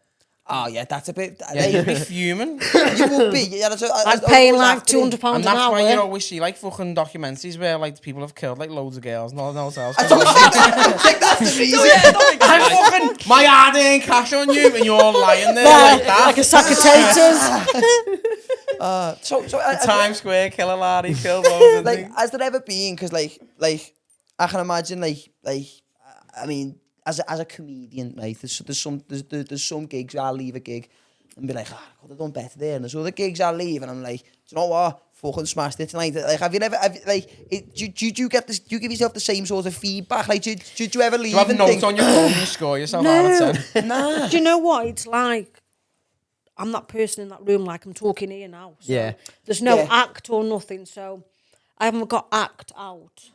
Oh, yeah, that's a bit. Yeah, you'd be fuming. You would be. Yeah, I'm paying like £200 And an that's hour. why you always see like fucking documentaries where like people have killed like loads of girls and all else. I think that's the reason. I'm fucking my hard-earned cash on you and you're lying there like that. Like a sack of taters. So Times Square killer lad, he killed loads of like, things. has there ever been? Because like I can imagine I mean, as a comedian, right? There's some gigs where I'll leave a gig and be like, I could have done better there. And there's other gigs I'll leave and I'm like, do you know what? Fucking smashed it tonight. Like, do you get this? Do you give yourself the same sort of feedback? Like, did you ever leave? Do you have and notes think, on your phone and you score yourself out of 10? Nah. Do you know what? It's like, I'm that person in that room, like I'm talking here now. So Yeah. There's no Yeah. act or nothing, so I haven't got act out.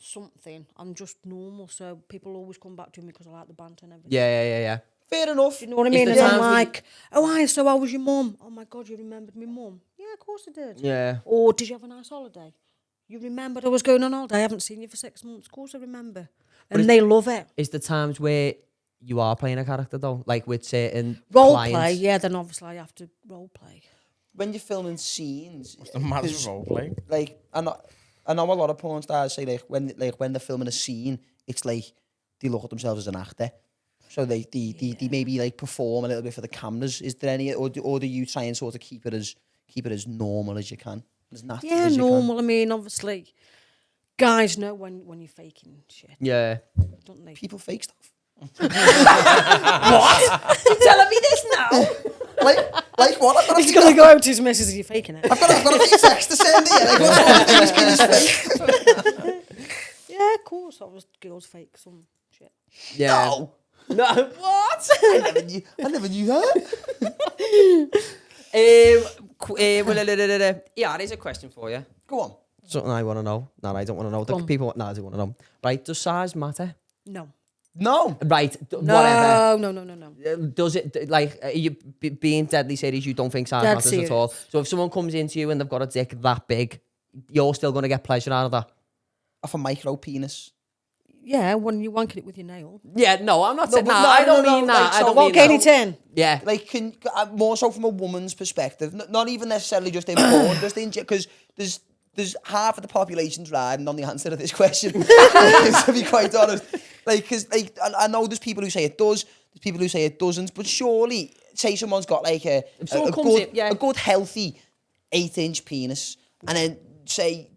Something. I'm just normal, so people always come back to me because I like the banter and everything. Yeah. Fair enough. You know what I Is mean? there And I'm times where like, oh, so how was your mum? Oh my God, you remembered me mum? Yeah, of course I did. Yeah. Or did you have a nice holiday? You remembered I was going on holiday. I haven't seen you for 6 months. Of course I remember. And they love it. Is the times where you are playing a character though? Like with certain Role clients? play, yeah, then obviously I have to role play. When you're filming scenes, The massive role play. like I know a lot of porn stars say like when they're filming a scene, it's like they look at themselves as an actor, so they maybe like perform a little bit for the cameras. Is there any, or do you try and sort of keep it as normal as you can? As nasty Yeah, as you normal. I mean, obviously, guys know when you're faking shit, Yeah. don't they? can. People fake stuff. You're telling me this now? Like what? I've got He's going to go out to his missus and you're faking it. I've got a few texts to send here. Like, what sort of things can you fake? Yeah, of course. Girls fake some shit. Yeah. No. What? I never knew that. Yeah, there's a question for you. Go on. Something I want to know. No, I don't want to know. The people, no, I do want to know. Right, does size matter? No. No. Right, whatever. No. Does it, like, are you being deadly serious, you don't think size Dead matters at all? So if someone comes into you and they've got a dick that big, you're still going to get pleasure out of that? Off a micro penis. Yeah, when you wanking it with your nail. Yeah, no, I'm not saying but I don't mean like, that. I so don't what mean Can you that. turn? Yeah. Like, more so from a woman's perspective, not even necessarily just in porn, just in, because there's half of the population's riding on the answer to this question, to be quite honest. Like, because like, I know there's people who say it does, there's people who say it doesn't, but surely, say someone's got like a good healthy 8-inch penis, and then say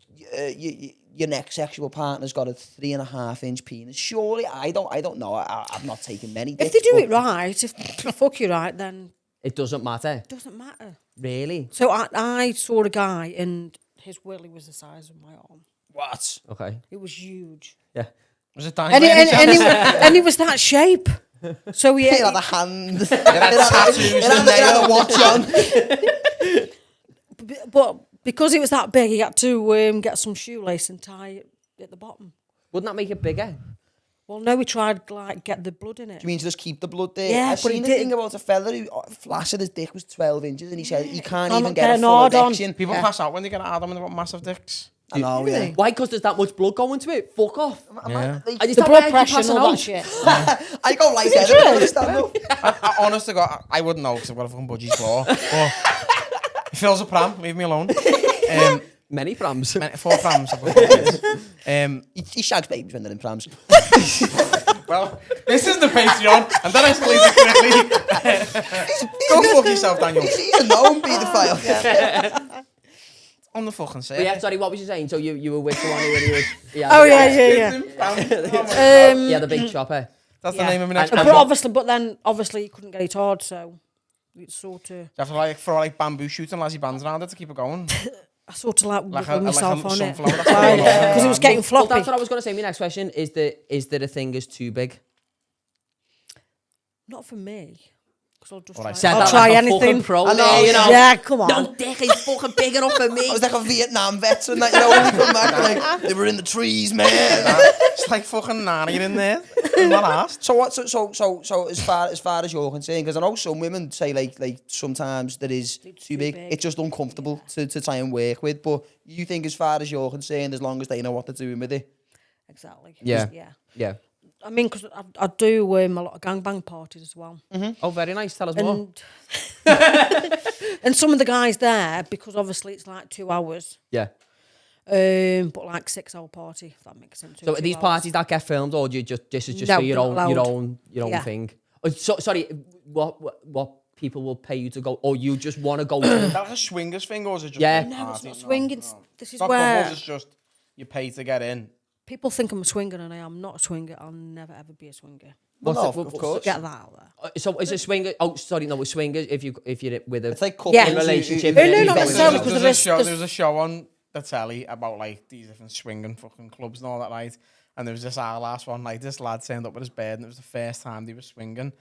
your next sexual partner's got a 3.5-inch penis. Surely, I don't know. I've not taken many dicks. If they do it right, if they fuck you right, then It doesn't matter. it doesn't matter. Really? So I saw a guy and his willy was the size of my arm. What? Okay. It was huge. Yeah. Was it dying? And it was that shape. So It had yeah, a hand. It had tattoos and It had a watch on. but because it was that big, he had to get some shoelace and tie it at the bottom. Wouldn't that make it bigger? Well, no, we tried like get the blood in it. Do you mean to just keep the blood there? Yeah, I've but seen he a thing didn't. about a fella who flaccid his dick was 12 inches and he said he can't Can't even get get a an full hard on. erection. People pass out when they get an hard on when they've got massive dicks. I know, yeah. Why? Because there's that much blood going to it? Fuck off. Yeah. And is The that why blood I keep pressure and passing all that out? shit. I go like that. I understand though. I honest to God, I wouldn't know because I've got a fucking budgie's claw. But it fills a pram. Leave me alone. Many prams. 4 prams. I've got 4 kids. He shags babies when they're in prams. Well, this is the Patreon, and that escalated quickly. Go fuck yourself, Daniel. He's a known paedophile. On the fucking set. But yeah, sorry, what was you saying? So you were with someone who was... Yeah, Oh yeah. Yeah, the big chopper. That's the Yeah. name of my next But project. obviously, you couldn't get it hard, so it's sort of. You have to like throw like bamboo shooting lassie bands around it to keep it going. I sort of like Like wiggled myself on it sunflower. That's what I love. because it was getting Well, floppy. that's what I was going to say. My next question is there a thing is too big? Not for me. Because I'll just Well, I try, said I'll that try like a anything. fucking pro I know, there, you know. Yeah, come on. No dick is fucking big enough for me. I was like a Vietnam veteran that, you know, when we come back, like, they were in the trees, man. It's like fucking Narnia in there. I'm not asked. So what? So as far as you're concerned, because I know some women say like sometimes that is too big. It's just uncomfortable to try and work with. But you think, as far as you're concerned, as long as they know what they're doing with it. Exactly. Yeah. Yeah. Yeah. I mean, because I do a lot of gangbang parties as well. Oh, very nice. Tell us more. And and some of the guys there, because obviously it's like 2 hours, Yeah. but like 6-hour party, if that makes sense. So are 2 these hours. parties that get filmed, or do you just this is just No, for your not own allowed. your own thing? Oh, so, sorry, what people will pay you to go, or you just want to go to them? Is that like a swingers thing, or is it just Yeah. a No, party? it's not swinging. This It's is not where couples, it's just you pay to get in. people think I'm a swinger, and I am not a swinger. I'll never ever be a swinger. Well, What's no, it- of course. Get that out there. So is a swinger? Oh, sorry, no, a swinger if you're with a It's like couples Yeah. who- relationship. No, and no, you not go in necessarily, there. because There was a show on the telly about like these different swinging fucking clubs and all that, right? And there was this our last one, like this lad turned up with his bed, and it was the first time they were swinging.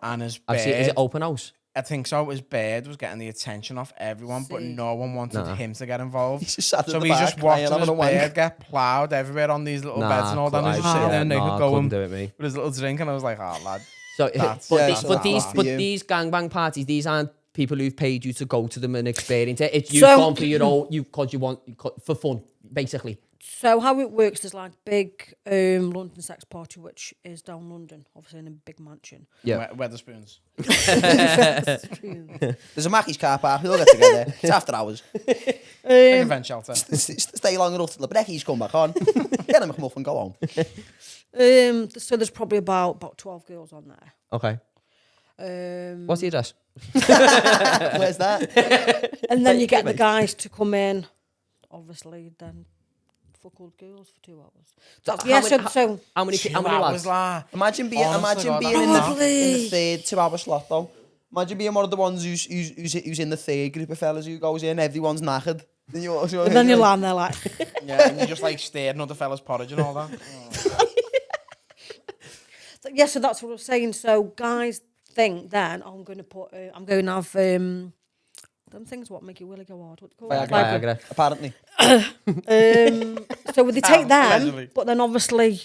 And his I've seen, is bed, it open house? I think so. His bed was getting the attention off everyone, but See. no one wanted him to get involved. He's just sat at So the he's back just watching crying, his having a wank. bed get ploughed everywhere on these little beds and all that. And he's just sitting there naked I going couldn't do it, me. with his little drink, and I was like, oh, lad. So, That's- but, yeah, these, so but these, that's but you. these gangbang parties, these aren't people who've paid you to go to them and experience it. It's you've So- gone for your own, because you want for fun, basically. So how it works is like big London sex party, which is down London, obviously in a big mansion. Yeah. Weatherspoons. There's a Mackey's car park. We'll get together. It's after hours. Like event shelter. Stay long enough till the brekkies come back on. Get a McMuffin, go home. So there's probably about 12 girls on there. Okay. What's the address? Where's that? And then you get the guys to come in obviously then fuck all the girls for 2 hours. How many lads? Imagine being in the third 2 hour slot though. Imagine being one of the ones who's in the third group of fellas who goes in, everyone's knackered. Then you're lying there like... Yeah, and you're just like staring at the fella's porridge and all that. So that's what I was saying. So guys think then, I'm going to have them things what make you willy go hard. What do you call it? Viagra. Apparently. So would they take them, allegedly. but then obviously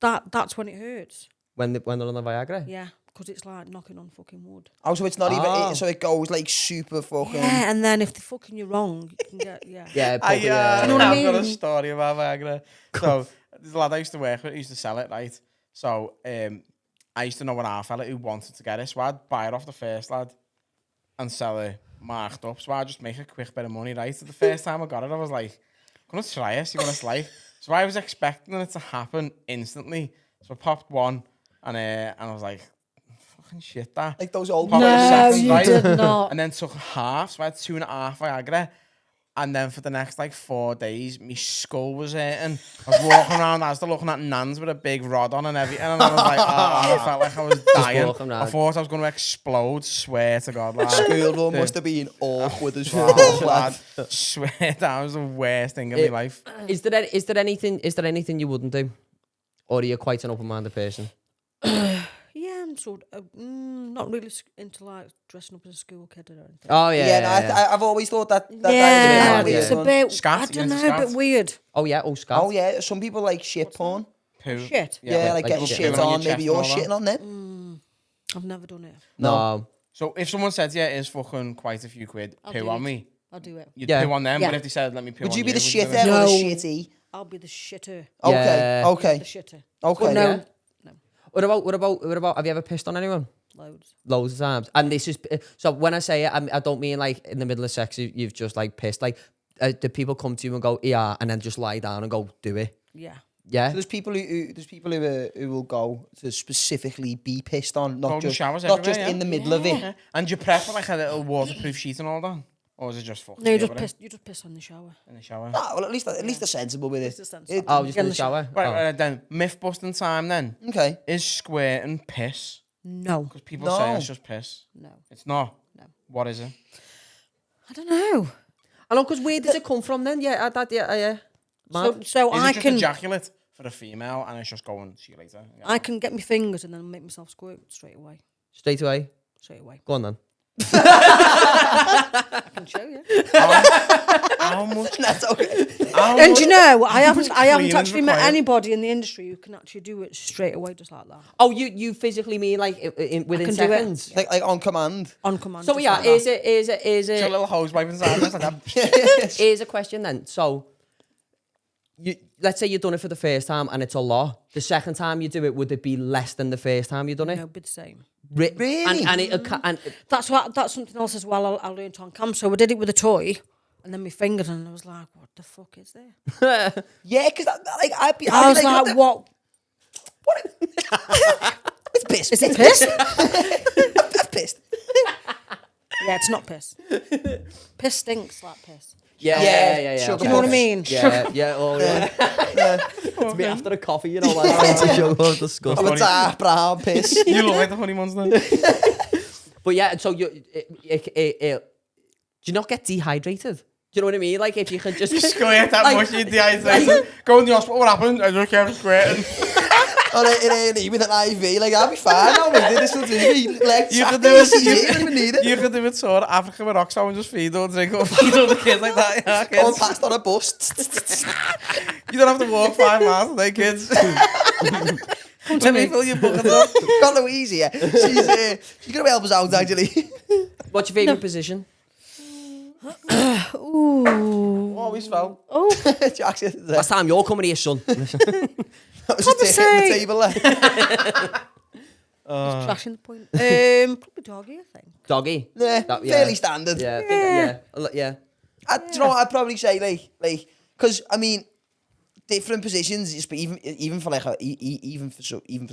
that's when it hurts. When they're on the Viagra? Yeah, because it's like knocking on fucking wood. Oh, so it's not even, so it goes like super fucking... Yeah, and then if they're fucking you wrong, you can get, Yeah, probably, you know what I I've got a mean? story about Viagra. So, there's a lad I used to work with, who used to sell it, right? So, I used to know an our fella who wanted to get it, so I'd buy it off the first lad and sell it marked up. So I'd just make a quick bit of money, right? So the first time I got it, I was like, I'm gonna try it, see what it's like. So I was expecting it to happen instantly. So I popped one, and I was like, fucking shit, that. Like those old... Popped it No, seconds, you right? did not. And then took half, so I had 2.5 Viagra. And then for the next like 4 days, my skull was hurting. I was walking around, I was still looking at Nans with a big rod on and everything. And I was like, I felt like I was dying. I thought I was going to explode, swear to God. Like, School run must have been awkward as oh, fuck, lad, lad. swear that was the worst thing in my life. Is there anything you wouldn't do? Or are you quite an open-minded person? Yeah, I'm sort of not really into like dressing up as a school kid or anything. Oh, yeah. I've always thought that Yeah, that is it's a a weird bit. one. Scat? I You don't into know, a scat? bit weird. Oh, yeah, scat. Oh yeah, some people like shit porn. Poo. Shit. Yeah, like getting like shit shit on on. your Maybe chest you're and all shitting on them. I've never done it. No. So if someone said, yeah, it is fucking quite a few quid, I'll poo do on it. me, I'll do it. you'd Yeah. poo on them, Yeah. but if they said, let me poo Would on you be the would do shitter it? or the No. shitty? I'll be the shitter. Okay, Yeah. okay, The shitter. okay. But no, yeah. What about, have you ever pissed on anyone? loads. Loads of times. And this is, so when I say it, I don't mean like in the middle of sex, you've just like pissed. Like, do people come to you and go, yeah, and then just lie down and go, do it? Yeah. Yeah? So there's people who will go to specifically be pissed on, not Golden just showers not everywhere, just yeah. in the middle of it. Yeah. And you prep like a little waterproof sheet and all that? Or is it just fucking No, you straight just with it piss. You just piss on the shower. in the shower? Ah, well, at least they're sensible with it. Just sensible. Oh, just Get in the shower? Right, Oh. right, then, myth busting time then. Okay. Is squirting piss? No. Because people say No. it's just piss. No. It's not. No. What is it? I don't know. I know, because where does it come from then? Yeah, yeah. Mad. So Is I it just can ejaculate for a female and it's just going, see you later? Yeah. I can get my fingers and then make myself squirt straight away. Straight away. Straight away. Go on then. I can show you. How much? That's okay. And you know, I haven't cleaning's actually met required? anybody in the industry who can actually do it straight away, just like that, Oh, you physically mean like within can do it. seconds? Like on command. on command. So just yeah, like that. is It's a it little hose wipe inside. That's like that. here's a question then. So let's say you've done it for the first time and it's a lot. The second time you do it, would it be less than the first time you've done it? No, be the same. Really? And That's something else as well. I learned on cam. So I did it with a toy, and then my fingers, and I was like, "What the fuck is there?" Yeah, because like I was like, "What? It's piss. Is it piss?" I've pissed. Yeah, it's not piss. Piss stinks like piss. yeah. Sugar Do you know what I puffs. mean? Yeah, oh yeah. It's me after a coffee, you know, like it's sugar puffs, disgusting. I'm a dark brown piss. You look like the honey ones then. But yeah, so do you not get dehydrated? Do you know what I mean? Like if you could just Squirt that like- much, you're dehydrated. Go in the hospital, what happened? I just kept squirting. Or in A&E with an IV, like I'll be fine. I'll make this will do me. Like You could do do it. it. You don't even need it. You could do it sort of Africa with Oxfam and just feed all drink or feed all the kids like that. Yeah, Going kids. past on a bus. You don't have to walk 5 miles today, kids. Let me fill your bucket up. Got Louise here. She's gonna help us out actually. what's your favourite position? Ooh. Always fell. Oh, Jackson. Last time you're coming here, son. That was just hitting the table there. trashing the point. Probably doggy, I think. Doggy. Yeah, That- fairly standard. Yeah, I think- yeah. Do you know what I'd probably say, like, because I mean, different positions, even for like even for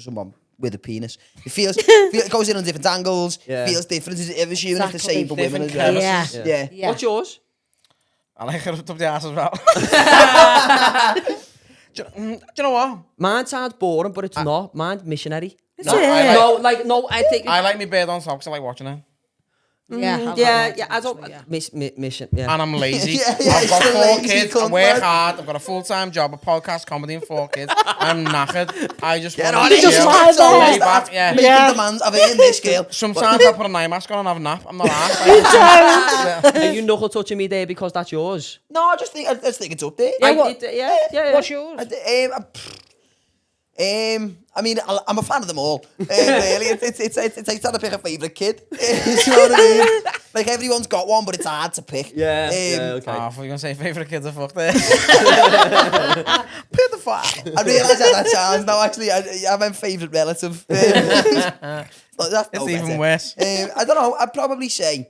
someone with a penis, it goes in on different angles. Yeah. Feels different. Is it ever assuming it's the same for women as Different well? Yeah. Yeah. Yeah. What's yours? I like her up the ass as well. do you know what? Mine sounds boring, but it's not. Mine's missionary. No, I No, I think... I like me bed on top because I like watching it. I don't... Mission, yeah. And I'm lazy. Yeah, I've got he's 4 lazy, kids. I work hard. I've got a full-time job, a podcast, comedy, and 4 kids. I'm knackered. I just want on to it. chill. Just lie there. Lay back, yeah. Making demands. I've earned this, girl. Sometimes I put an eye mask on and have a nap. I'm not asked. Are you knuckle touching me there because that's yours? No, I just think it's up there. Yeah. What's yours? I mean, I'm a fan of them all. Really, it's hard to pick a favourite kid. You know what I mean? Like everyone's got one, but it's hard to pick. Yeah. Oh, Okay. I thought you were going to say favourite kids are fucked there. Pedophile. I realised how that sounds. No, actually, I meant favourite relative. It's even worse. I don't know. I'd probably say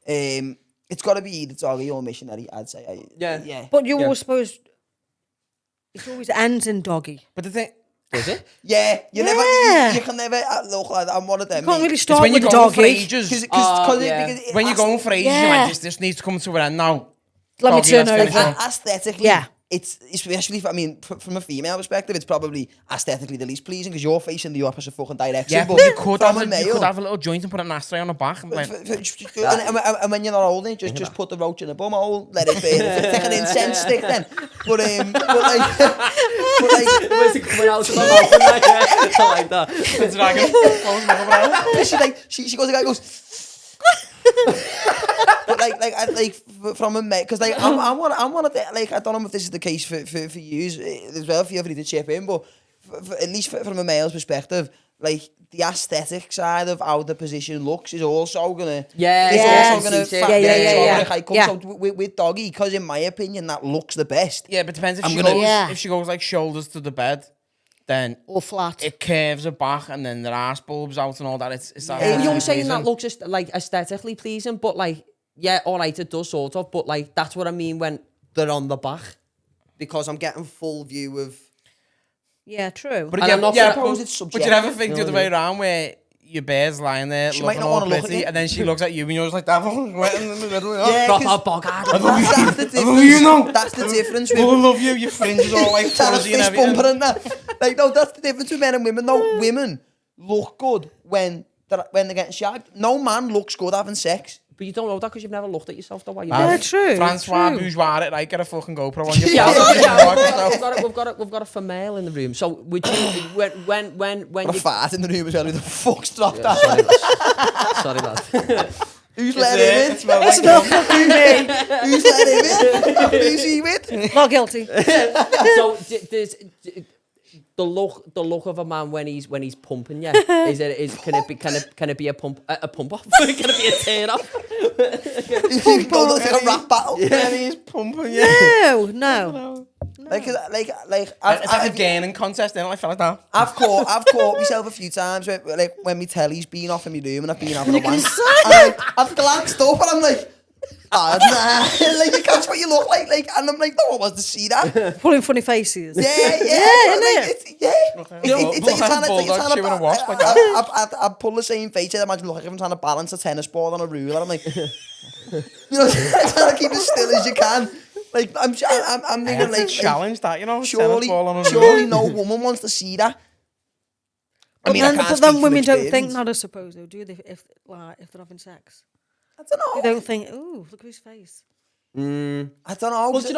it's got to be either doggy or missionary. I'd say. Yeah. But you're always supposed... It always ends in doggy. But the thing... Does it? Yeah, you never, you can never look like that. I'm one of them. You can't really It's start when with you're the going for doggy. ages. Because When you're going for ages, you're Yeah. like, this needs to come to an end now. Let me Doggy, turn let's finish over. it. aesthetically, Yeah. it's especially from a female perspective, it's probably aesthetically the least pleasing because you're facing the opposite fucking direction. Yeah, but you could from have a little joint and put an ashtray on the back. And like, and when you're not holding it, just put the roach in the bum hole, let it burn. Stick an incense stick then. But like, Where's it coming out of my mouth? Like that. the dragon. she goes, the guy goes. But like from a mate, because like I'm one of the, like, I don't know if this is the case for you as well, for everybody to chip in, but at least from a male's perspective, like the aesthetic side of how the position looks is also gonna So with doggy, because in my opinion that looks the best. Yeah, but depends if she goes like shoulders to the bed, then Or flat. it curves her back and then their arse bulbs out and all that. It's that. You're saying that looks just like aesthetically pleasing, but like, yeah, all right, it does sort of, but like that's what I mean when they're on the back, because I'm getting full view of. Yeah, true. But And I'm not I gonna- suppose it's But subjective. you ever think the other way around where your bear's lying there She might looking not all wanna look at pretty you. and then she looks at you and you're just like that wet in the middle. Yeah, Proper bogart. that's the difference. you know. That's the difference. I love you, your fringes all like fuzzy and fist everything. bumper and that. Like, no, that's the difference with men and women. No, women look good when they're getting shagged. No man looks good having sex. But you don't know that because you've never looked at yourself the way you Yeah, do. true. Francois true. Bourgeois it, right? Get a fucking GoPro on your Yeah, phone. we've got a female in the room. So would you when What a you fart in the room as well. Who the fuck's dropped that? sorry lad. Who's let him in? It smells It's not fucking me. Who's let him in? Who's he with? Not guilty. So there's the look of a man when he's pumping, yeah. Can it be a pump off? Can it be a tear off? You can go to like a rap battle. Yeah, he's pumping, yeah. No. Like It's like a gaining contest, then I felt like that. I've caught myself a few times when my telly's been off in my room and I've been having a wank. And I've glanced up and I'm like, nah. Like, you catch what you look like, and I'm like, no one wants to see that. Pulling funny faces. I pull the same face. I imagine like if I'm trying to balance a tennis ball on a ruler. I'm like, you know, trying to keep as still as you can. Like I'm thinking like challenge that, you know. Surely no woman wants to see that. I mean, But then women don't think that, I suppose, though, do they? If they're having sex, I don't know. they don't think, "Ooh, look at his face." I don't know. Well, do you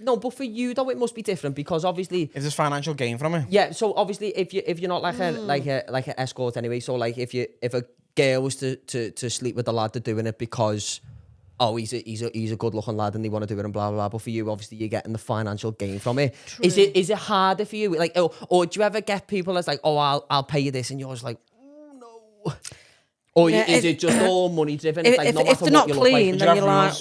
know, but for you though, it must be different because obviously, If there's financial gain from it. yeah. So obviously, if you're not like an escort anyway, so like if a girl was to sleep with the lad, they're doing it because he's a good looking lad and they want to do it and blah blah blah. But for you, obviously, you're getting the financial gain from it. True. Is it harder for you? Like, or do you ever get people that's like, I'll pay you this, and you're just like, no. Or Yeah, is it just all money driven? If, It's like, no matter if they're what not you look like. clean, then you're like,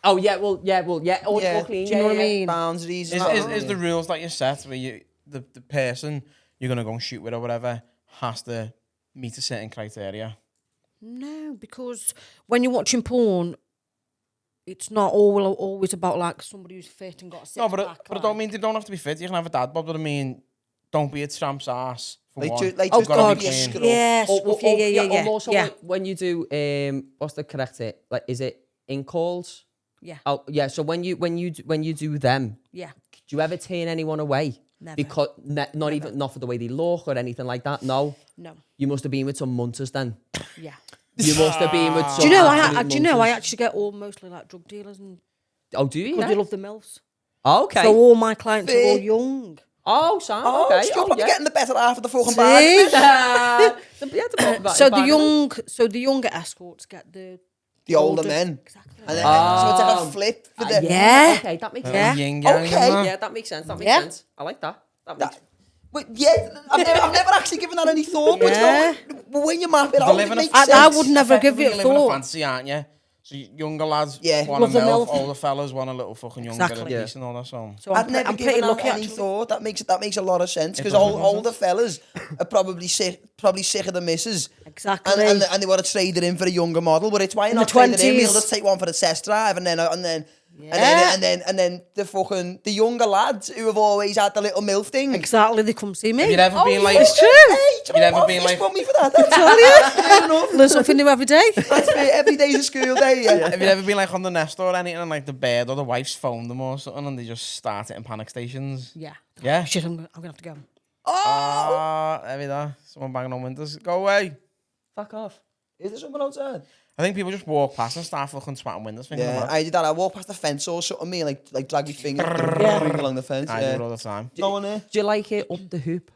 Oh yeah, well, yeah. Oh, Yeah. it's clean. do you know what I mean? Boundaries. Is the rules that you set where the person you're gonna go and shoot with or whatever has to meet a certain criteria? No, because when you're watching porn, it's not always about like somebody who's fit and got a six No, but pack. I don't mean they don't have to be fit. You can have a dad bod, but I mean, don't be a tramp's ass. For Like, one. like Oh just gotta God, be a scrub. yes, yeah. And also, Yeah. when you do, what's the correct it? Like, is it in calls? Yeah. Oh, yeah. So when you do them, Yeah. do you ever turn anyone away? Never. Because not for the way they look or anything like that. No. No. You must have been with some munters then. Yeah. You must have been with some. Do you know? absolute Do you know? I munters. actually get all mostly like drug dealers and Oh, do you? because Yeah. they love the milfs. Oh, okay. So all my clients are all Fair. young. Oh, Sam. Oh, Okay. so you're probably getting the better half of the fucking See? bag. So the younger escorts get the Older men. Exactly. And then, so it's like a flip for the... Yeah. Okay, that makes Yeah. sense. Yin yang. Okay. and that. Yeah, that makes sense. That makes Yeah. sense. I like that. That makes. But yeah, I've never actually given that any thought. Yeah. But when you map it out, living it a- makes I sense. would never give Effectively, it a you're living thought. fantasy, aren't you? So younger lads Yeah. want Love a the milf, milf. older fellas want a little fucking younger Exactly. piece and all that. So So I'd never I'm given pretty that lucky any actually. thought. That makes a lot of sense because does make older fellas are probably sick of the missus. Exactly. And they want to trade it in for a younger model, but it's why In not the trade it in? 20s. We'll just take one for the test drive and then Yeah. and then the younger lads who have always had the little milf thing. Exactly. They come see me. have you ever been like? It's true. Hey, do You'd you know ever what? been Fist like- bump me for that. Fair enough. Learn something new every day. That's fair. Every day's a school day. Yeah. Have you ever been like on the nest or anything and like the bed or the wife's phoned them or something and they just start it in panic stations? Yeah. Yeah. Shit, I'm gonna have to go. There we go. Someone banging on windows. Go away. Fuck off. Is there someone outside? I think people just walk past and start fucking swatting windows. Thinking Yeah, about. I did that. I walked past the fence or something, me, and like drag my finger along the fence. I do it Yeah. all the time. No one there. Do you like it up the hoop?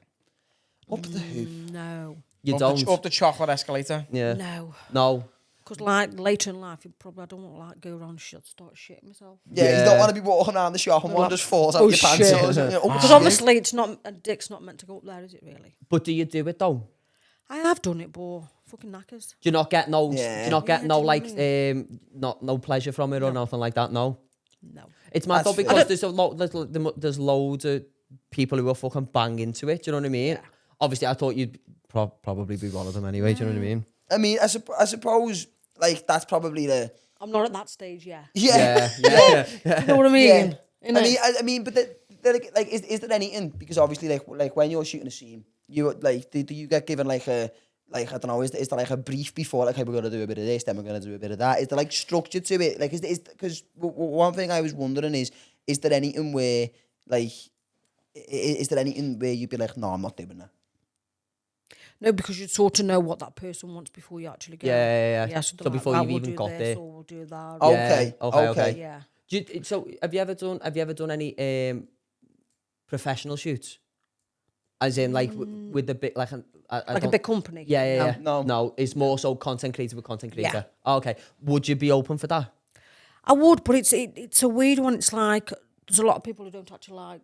Up the hoop. No. You Up don't. up the chocolate escalator. Yeah. No. No. Because like later in life, you probably I don't want to like go around and start shitting myself. Yeah, you Yeah. don't want to be walking around the shop and one just falls out Oh, your pants. shit. Or something. Because obviously it's not a dick's not meant to go up there, is it really? But do you do it though? I have done it, but fucking knackers. Do you not get no? Yeah. Do you not get Yeah, no do you like know no pleasure from it or nothing like that? No. No. It's mad though That's because there's loads of people who are fucking bang into it. Do you know what I mean? Obviously, I thought you'd probably be one of them anyway. Do you know what I mean? I mean, I suppose like that's probably the I'm not at that stage yet. yeah. Yeah. You know what I mean? Yeah. I mean, but like, is there anything? Because obviously, like when you're shooting a scene, you like do you get given like a I don't know, is there like a brief before like, hey, we're gonna do a bit of this, then we're gonna do a bit of that? Is there like structure to it? Like, is because one thing I was wondering is there anything where like is there anything where you'd be like, no, I'm not doing that? No, because you sort of know what that person wants before you actually go. Yeah. So, So before right, you've we'll even do got this, there. or we'll do that. Oh. Yeah. Okay. Okay. Yeah. So have you ever done any professional shoots? As in like with the bit like I Like a don't- big company. Yeah. No. No, it's more so content creator with content creator. Yeah. Oh, okay. Would you be open for that? I would, but it's a weird one. It's like there's a lot of people who don't actually like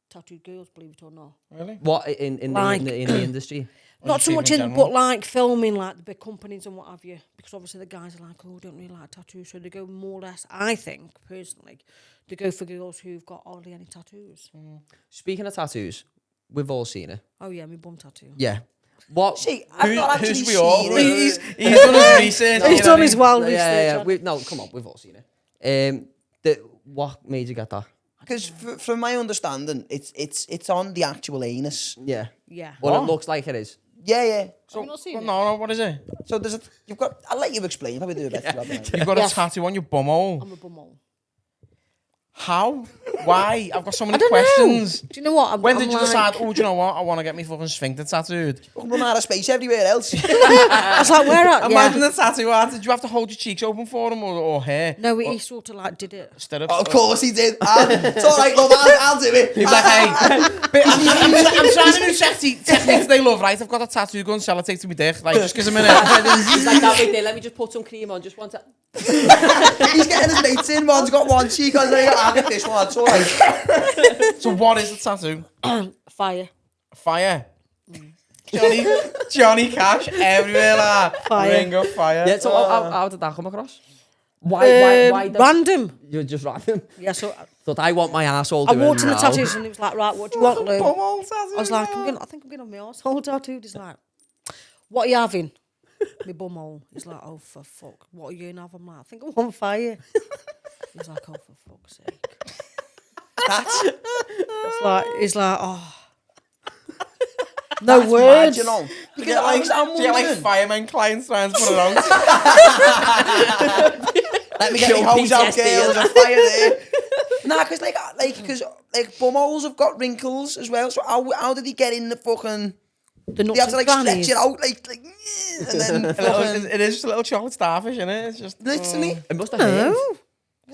tattooed girls, believe it or not. Really? What in Like- the industry? Not so just much people in, in but general? like filming, like the big companies and what have you. Because obviously the guys are like, oh, don't really like tattoos, so they go more or less. I think personally, they go for girls who've got hardly any tattoos. Speaking of tattoos, we've all seen it. Oh yeah, my bum tattoo. Yeah. What? See, I've not actually Who's we all? seen it. He's done his research. He's you know done what his I mean? well Yeah, research. yeah. No, come on, we've all seen it. What made you get that? Because from my understanding, it's on the actual anus. Yeah. Yeah. Well, it What? looks like it is. Yeah. So, you not seen well, it? no, what is it? So you've got. I'll let you explain. You probably do a better job than I do. You've got Yes. a tattoo on your bumhole. I'm a bumhole. How? Why? I've got so many I don't questions. know. Do you know what? When I'm did you like, decide, oh, do you know what? I want to get me fucking sphincter tattooed. Run out of space everywhere else. I was like, where at? Imagine Yeah. the tattoo artist. Did you have to hold your cheeks open for him or hair? No, he sort of like did it. Stirrups? Of course he did. It's all right, love. I'll do it. He's like, hey, I'm trying a new sexy technique today, love, right? I've got a tattoo gun, sellotape to my dick. Like, just give us a minute. He's like that big day. Let me just put some cream on. Just want to. He's getting his mates in. One's got one cheek. I'll get this one. It's all right. So what is the tattoo? Fire. Fire. Johnny Cash everywhere, like. Fire. Ring of fire. Yeah. So how did that come across? Why? Random. You're just random. Yeah, so Thought I want my asshole. I doing walked in the now. tattoos and he was like, right, what do you want, Lou? Bumhole tattoo. I was like, I think I'm going to have my arsehole tattooed. He's like, what are you having? My bumhole. He's like, oh, for fuck. What are you going to have? I'm like, I think I want fire. He's like, oh, for fuck's sake. He's like, oh. No That's words. mad, you know. Do you get like I'm fireman clients trying to put it on? Let me get my hose out, girl. There's a fire there. Nah, because like bumholes have got wrinkles as well. So how did he get in the fucking? The nuts They have to and like stretch crannies. it out like and then fucking It is just a little chocolate starfish, isn't it? It's just literally. It must have hurt.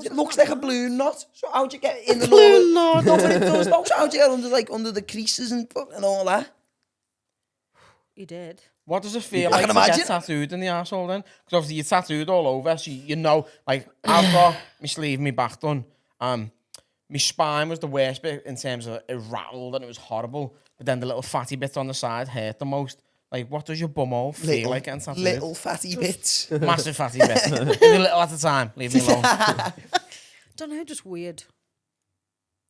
It looks like a balloon knot. So how'd you get in the balloon knot. No, but it does. No, so how'd you get under the creases and all that? He did. What does it feel I like can to imagine. get tattooed in the arsehole then? Because obviously you're tattooed all over, so you know, like, I've got my sleeve and my back done. My spine was the worst bit in terms of it rattled and it was horrible. But then the little fatty bits on the side hurt the most. Like, what does your bumhole feel like getting tattooed? Little fatty bits. Massive fatty bit. Maybe a little at a time. Leave me alone. Don't know, just weird.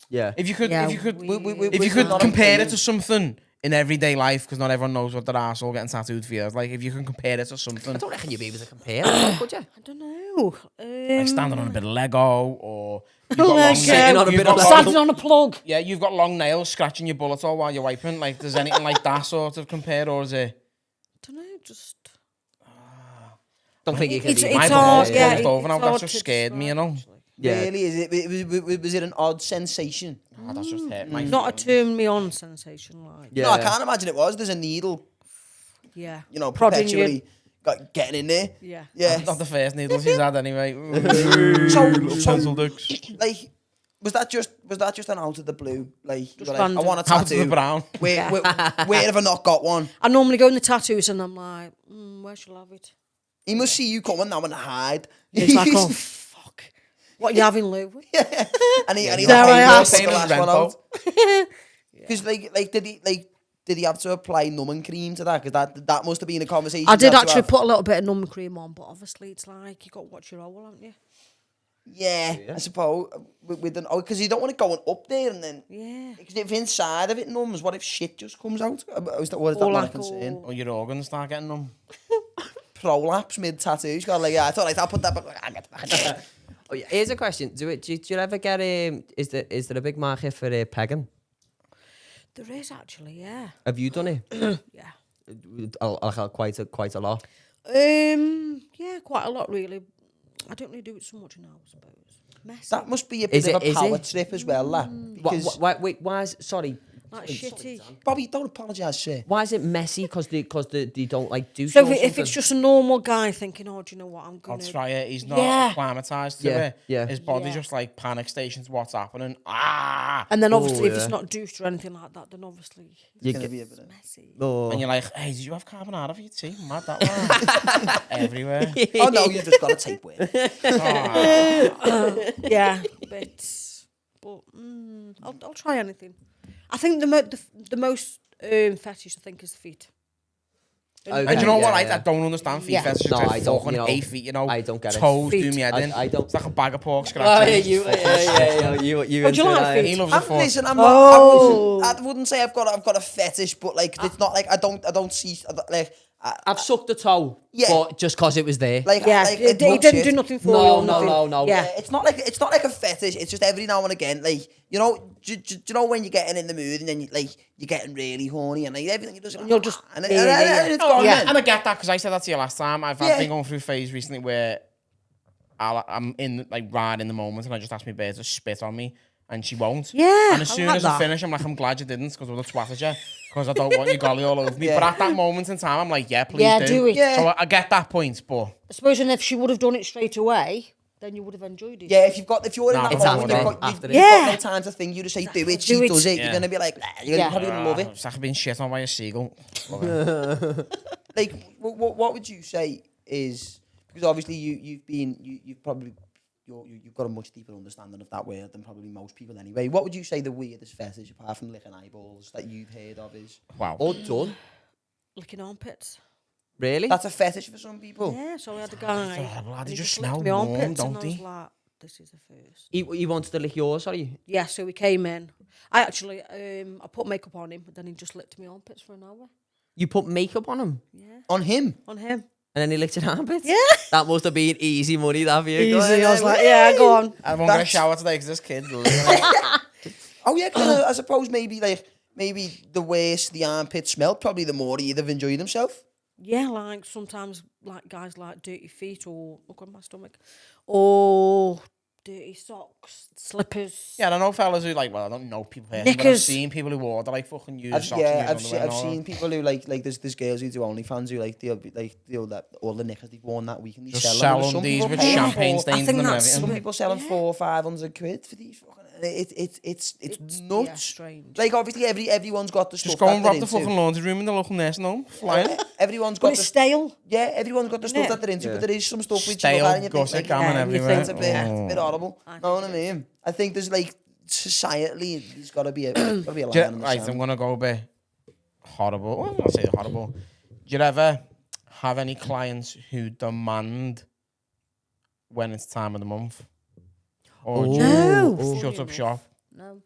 Yeah. If you could, Yeah, if you could, weird. if you could compare it to something in everyday life, because not everyone knows what their arsehole getting tattooed feels like. If you can compare it to something, I don't reckon you'd be able to compare it, would you? I don't know. like standing on a bit of Lego, or you've Lego. long Sitting on a you've bit got of long- Standing on a plug. Yeah, you've got long nails scratching your bullets all while you're wiping. Like, does anything like that sort of compare, or is it? Don't know, just... Don't think you can. It's be- My hard, butthole's yeah, closed over now. it's That hard just to scared me, you know. describe, actually. Yeah. Really, was it an odd sensation? Oh, that's just hurt my. Not a turn me on sensation, like. Yeah. No, I can't imagine it was. There's a needle, Yeah. you know, Prodding you. perpetually getting in there. Yeah. Yeah. Not the first needle she's had anyway. So, Pencil dicks. like, was that just an out of the blue? Like, you were like, I random. want a Out of the tattoo. brown. Where have I not got one? I normally go in the tattoos and I'm like, where shall I have it? He must see you coming now and hide. He's like, oh, fuck. What are you having, Lou? and he There I am. put the Paying last his one rent out. Because did he have to apply numbing cream to that? Because that must have been a conversation. I you did had to actually have. put a little bit of numbing cream on, but obviously it's like, you got to watch your owl, haven't you? Yeah, I suppose with an because you don't want it going up there and then Yeah. because if inside of it numbs, what if shit just comes out? Is that not a like concern? Or your organs start getting them. Prolapse mid tattoos. Got like, yeah, I thought like I'll put that back. Oh, yeah. Here's a question: do you ever get is there a big market for pegging? There is actually, yeah. Have you done it? Yeah. Quite a lot. Yeah, quite a lot really. I don't really do it so much now, I suppose. Messy. That must be a bit of a power trip as well, that. Because Wait, why is sorry? like shitty. Bobby, don't apologise, sir. Why is it messy? Because they don't like do. So or if it's something? just a normal guy thinking, oh, do you know what, I'm I'll gonna... try it. He's not Yeah. acclimatized to Yeah, it. yeah. His body's Yeah. just like panic stations. What's happening? Ah! And then obviously if yeah. it's not douched or anything like that, then obviously You It's gonna get- be a bit of... messy. Oh. And you're like, hey, did you have carbonara for your tea? Mad that one. Everywhere. Oh no, you just got to take away. Yeah, bits. But I'll try anything. I think the most fetish I think is the feet. Okay, And you know what? yeah. I don't understand feet Yeah. fetishes. No, Like I don't, fucking you know, 8 feet, you know. I don't get it. Toes Feet. do me head in. I don't. It's like a bag of pork Oh, scratching. you. Oh, do you like feet? He loves a fork. Listen, I'm not. Oh. I wouldn't say I've got a fetish, but like it's not like I don't see like I've sucked the toe, Yeah. but just cause it was there. like Yeah, like, it no didn't shit. do nothing for No, you or no, nothing. no. Yeah. It's not like a fetish. It's just every now and again, like you know, do you know when you're getting in the mood and then you're getting really horny and like everything you do, You'll just- and yeah. it's gone. Yeah. then. And I get that because I said that to you last time. I've Yeah. been going through a phase recently where I'm in like right in the moment and I just ask my babe to spit on me and she won't. Yeah, And as I soon like as I that. finish, I'm like, I'm glad you didn't because I would have twatted you because I don't want your golly all over me. But at that moment in time, I'm like, yeah, please Yeah, do. do it. Yeah. So I get that point, but I suppose and if she would have done it straight away, then you would have enjoyed it. Yeah, if you're in Nah, that it's moment, after you've it, got, after you've it. got Yeah. no time to think. You just say, do it. Do She it. does it. Yeah. You're gonna be like, you're Yeah. probably gonna love it. It's like being shit on by a seagull. Like, what would you say is because obviously you've probably you've got a much deeper understanding of that word than probably most people anyway. What would you say the weirdest fetish apart from licking eyeballs that you've heard of is? Wow. Or done. Licking armpits. Really? That's a fetish for some people. Yeah, so I had a guy. horrible. and They he just licked smell my warm, armpits, don't and I was they? like, this is a first. He wanted to lick yours, sorry. Yeah, so he came in. I actually, I put makeup on him, but then he just licked my armpits for an hour. You put makeup on him, Yeah, On him. on him. and then he licked your armpits? Yeah. That must have been easy money, that for you. Easy. I was like, yeah, go on. I won't get a That's- shower today because this kid. Oh yeah, 'cause I suppose maybe the worse the armpit smelled, probably the more he'd have enjoyed himself. Yeah, like sometimes like guys like dirty feet or look on my stomach, or dirty socks, slippers. Yeah, I know fellas who like, well, I don't know people personally, but I've Knickers. seen people who order like fucking used socks and used underwear. I've seen people who like there's girls who do OnlyFans who like they'll be like that all the knickers they've worn that week and they Just sell sell them. these with paying champagne for- stains think in them and that's everything. Some people selling 400 or 500 quid for these fucking. It's Yeah, nuts. strange. Like obviously everyone's got the stuff. Just go and that rob they're the fucking into. laundry room in the local nursing home. Flying. Everyone's But got it's the stale. yeah. Everyone's got the stuff Yeah. that they're into, Yeah. but there is some stuff which you Stale, look at and you think gusset like, gammon yeah, you everywhere. it's a bit horrible. I Know what I think it is. mean? I think there's like societally there's got to be a line in the Right, I'm sand. gonna go a bit horrible. Well, I'll say horrible. Do you ever have any clients who demand when it's time of the month? Or do you No. shut Funny up enough. shop? No.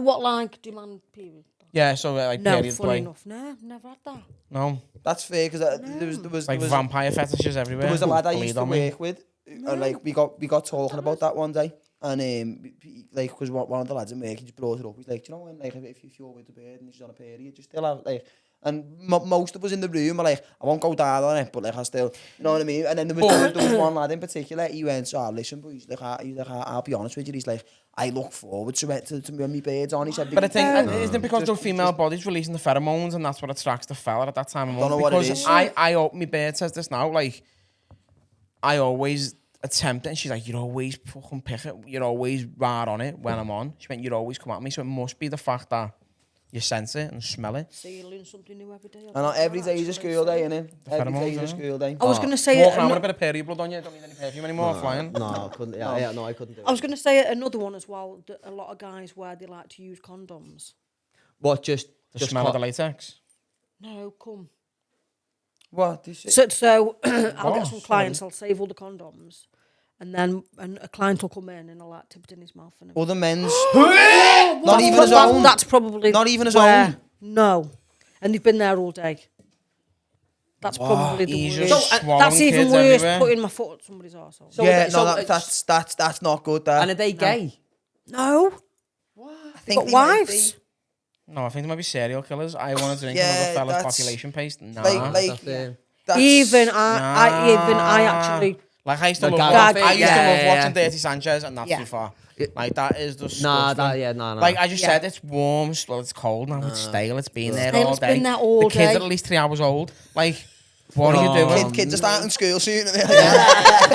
What like demand period? Yeah, so like No, periods funny like enough. No, never had that. no, That's fair because there was like vampire fetishes everywhere. there was a lad I Bleed used to on me. work with, and like we got talking about that one day, and like because one of the lads in work he just brought it up. He's like, do you know when like if you're with the bird and she's on a period, you still have like. And most of us in the room were like, I won't go down on it, but like I still, you know what I mean. And then there was one lad in particular. He went, "Oh, listen, boys, like I'll be honest with you." He's like, "I look forward to it to when my bird's on." He said, But I think isn't it because the Just- female body's releasing the pheromones and that's what attracts the fella at that time of Don't know month? what it Because is. my bird says this now, like I always attempt it and she's like, you're always fucking pick it, you're always right on it when I'm on. She went, you'd always come at me, so it must be the fact that you sense it and smell it. So you learn something new every day. And not every day is a school day, innit? Every day is a school day. I was going to say Walk around with a it. bit of period blood on you, don't need any perfume anymore, flying. No, I couldn't. Yeah, no, I couldn't do I it. was going to say another one as well. That a lot of guys where they like to use condoms. What just The smell of the latex. No, come. What? This So I'll What? get some clients. I'll save all the condoms, and then a client will come in and I'll like tip it in his mouth. And Other men's. Not even his own. That's probably Not even his where- own. No, and they've been there all day. That's probably the He's worst. just swallowing That's even kids worse. everywhere. Putting my foot up somebody's arsehole. So Yeah, so no, it's- that's not good. That And are they gay? No, I they've got they might wives. be. No, I think they might be serial killers. I want to drink Yeah, another fella's that's- population paste. Nah. Like, that's, Even I actually. Like I used to The love, gag I used to yeah, love yeah, watching Dirty Sanchez, and that's Yeah. too far. Like that is the Nah, stuff. no. Like I just Yeah. said, it's warm, slow, it's cold now. It's stale. It's been there Stale, all it's day. been there all the kids day. are at least 3 hours old. Like, what are you doing? kids are starting school soon.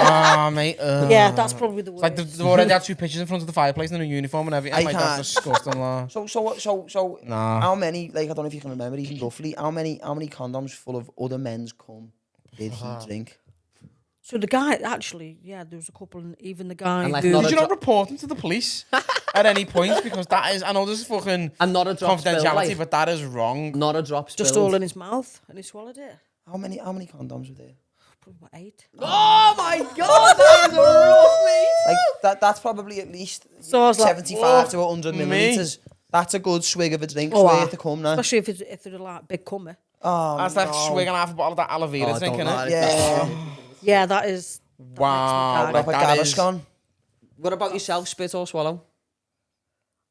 Oh, mate. Yeah, that's probably the It's worst. like they've already had 2 pictures in front of the fireplace in a uniform and everything. I Like can't. that's disgusting. Like. So Nah. how many, like, I don't know if you can remember even roughly, how many condoms full of other men's cum did he drink? So the guy actually, yeah, there was a couple, and even the guy And like who not Did a you not report him to the police at any point? Because that is, I know this is fucking And not a drop spilled, confidentiality, like. but that is wrong. Not a drop just spilled. all in his mouth, and he swallowed it. How many condoms were there? Probably about 8. Oh my god, that is rough, mate. Like that's probably at least So I was like, 75 to 100 millilitres. That's a good swig of a drink. Oh, Swear to come now. Especially if they're like big cummer. Oh, That's like swigging half a bottle of that aloe vera Oh, drink, don't innit? lie. yeah. Yeah, that is. Wow, That like Proper that is. Gaviscon. What about yourself, spit or swallow?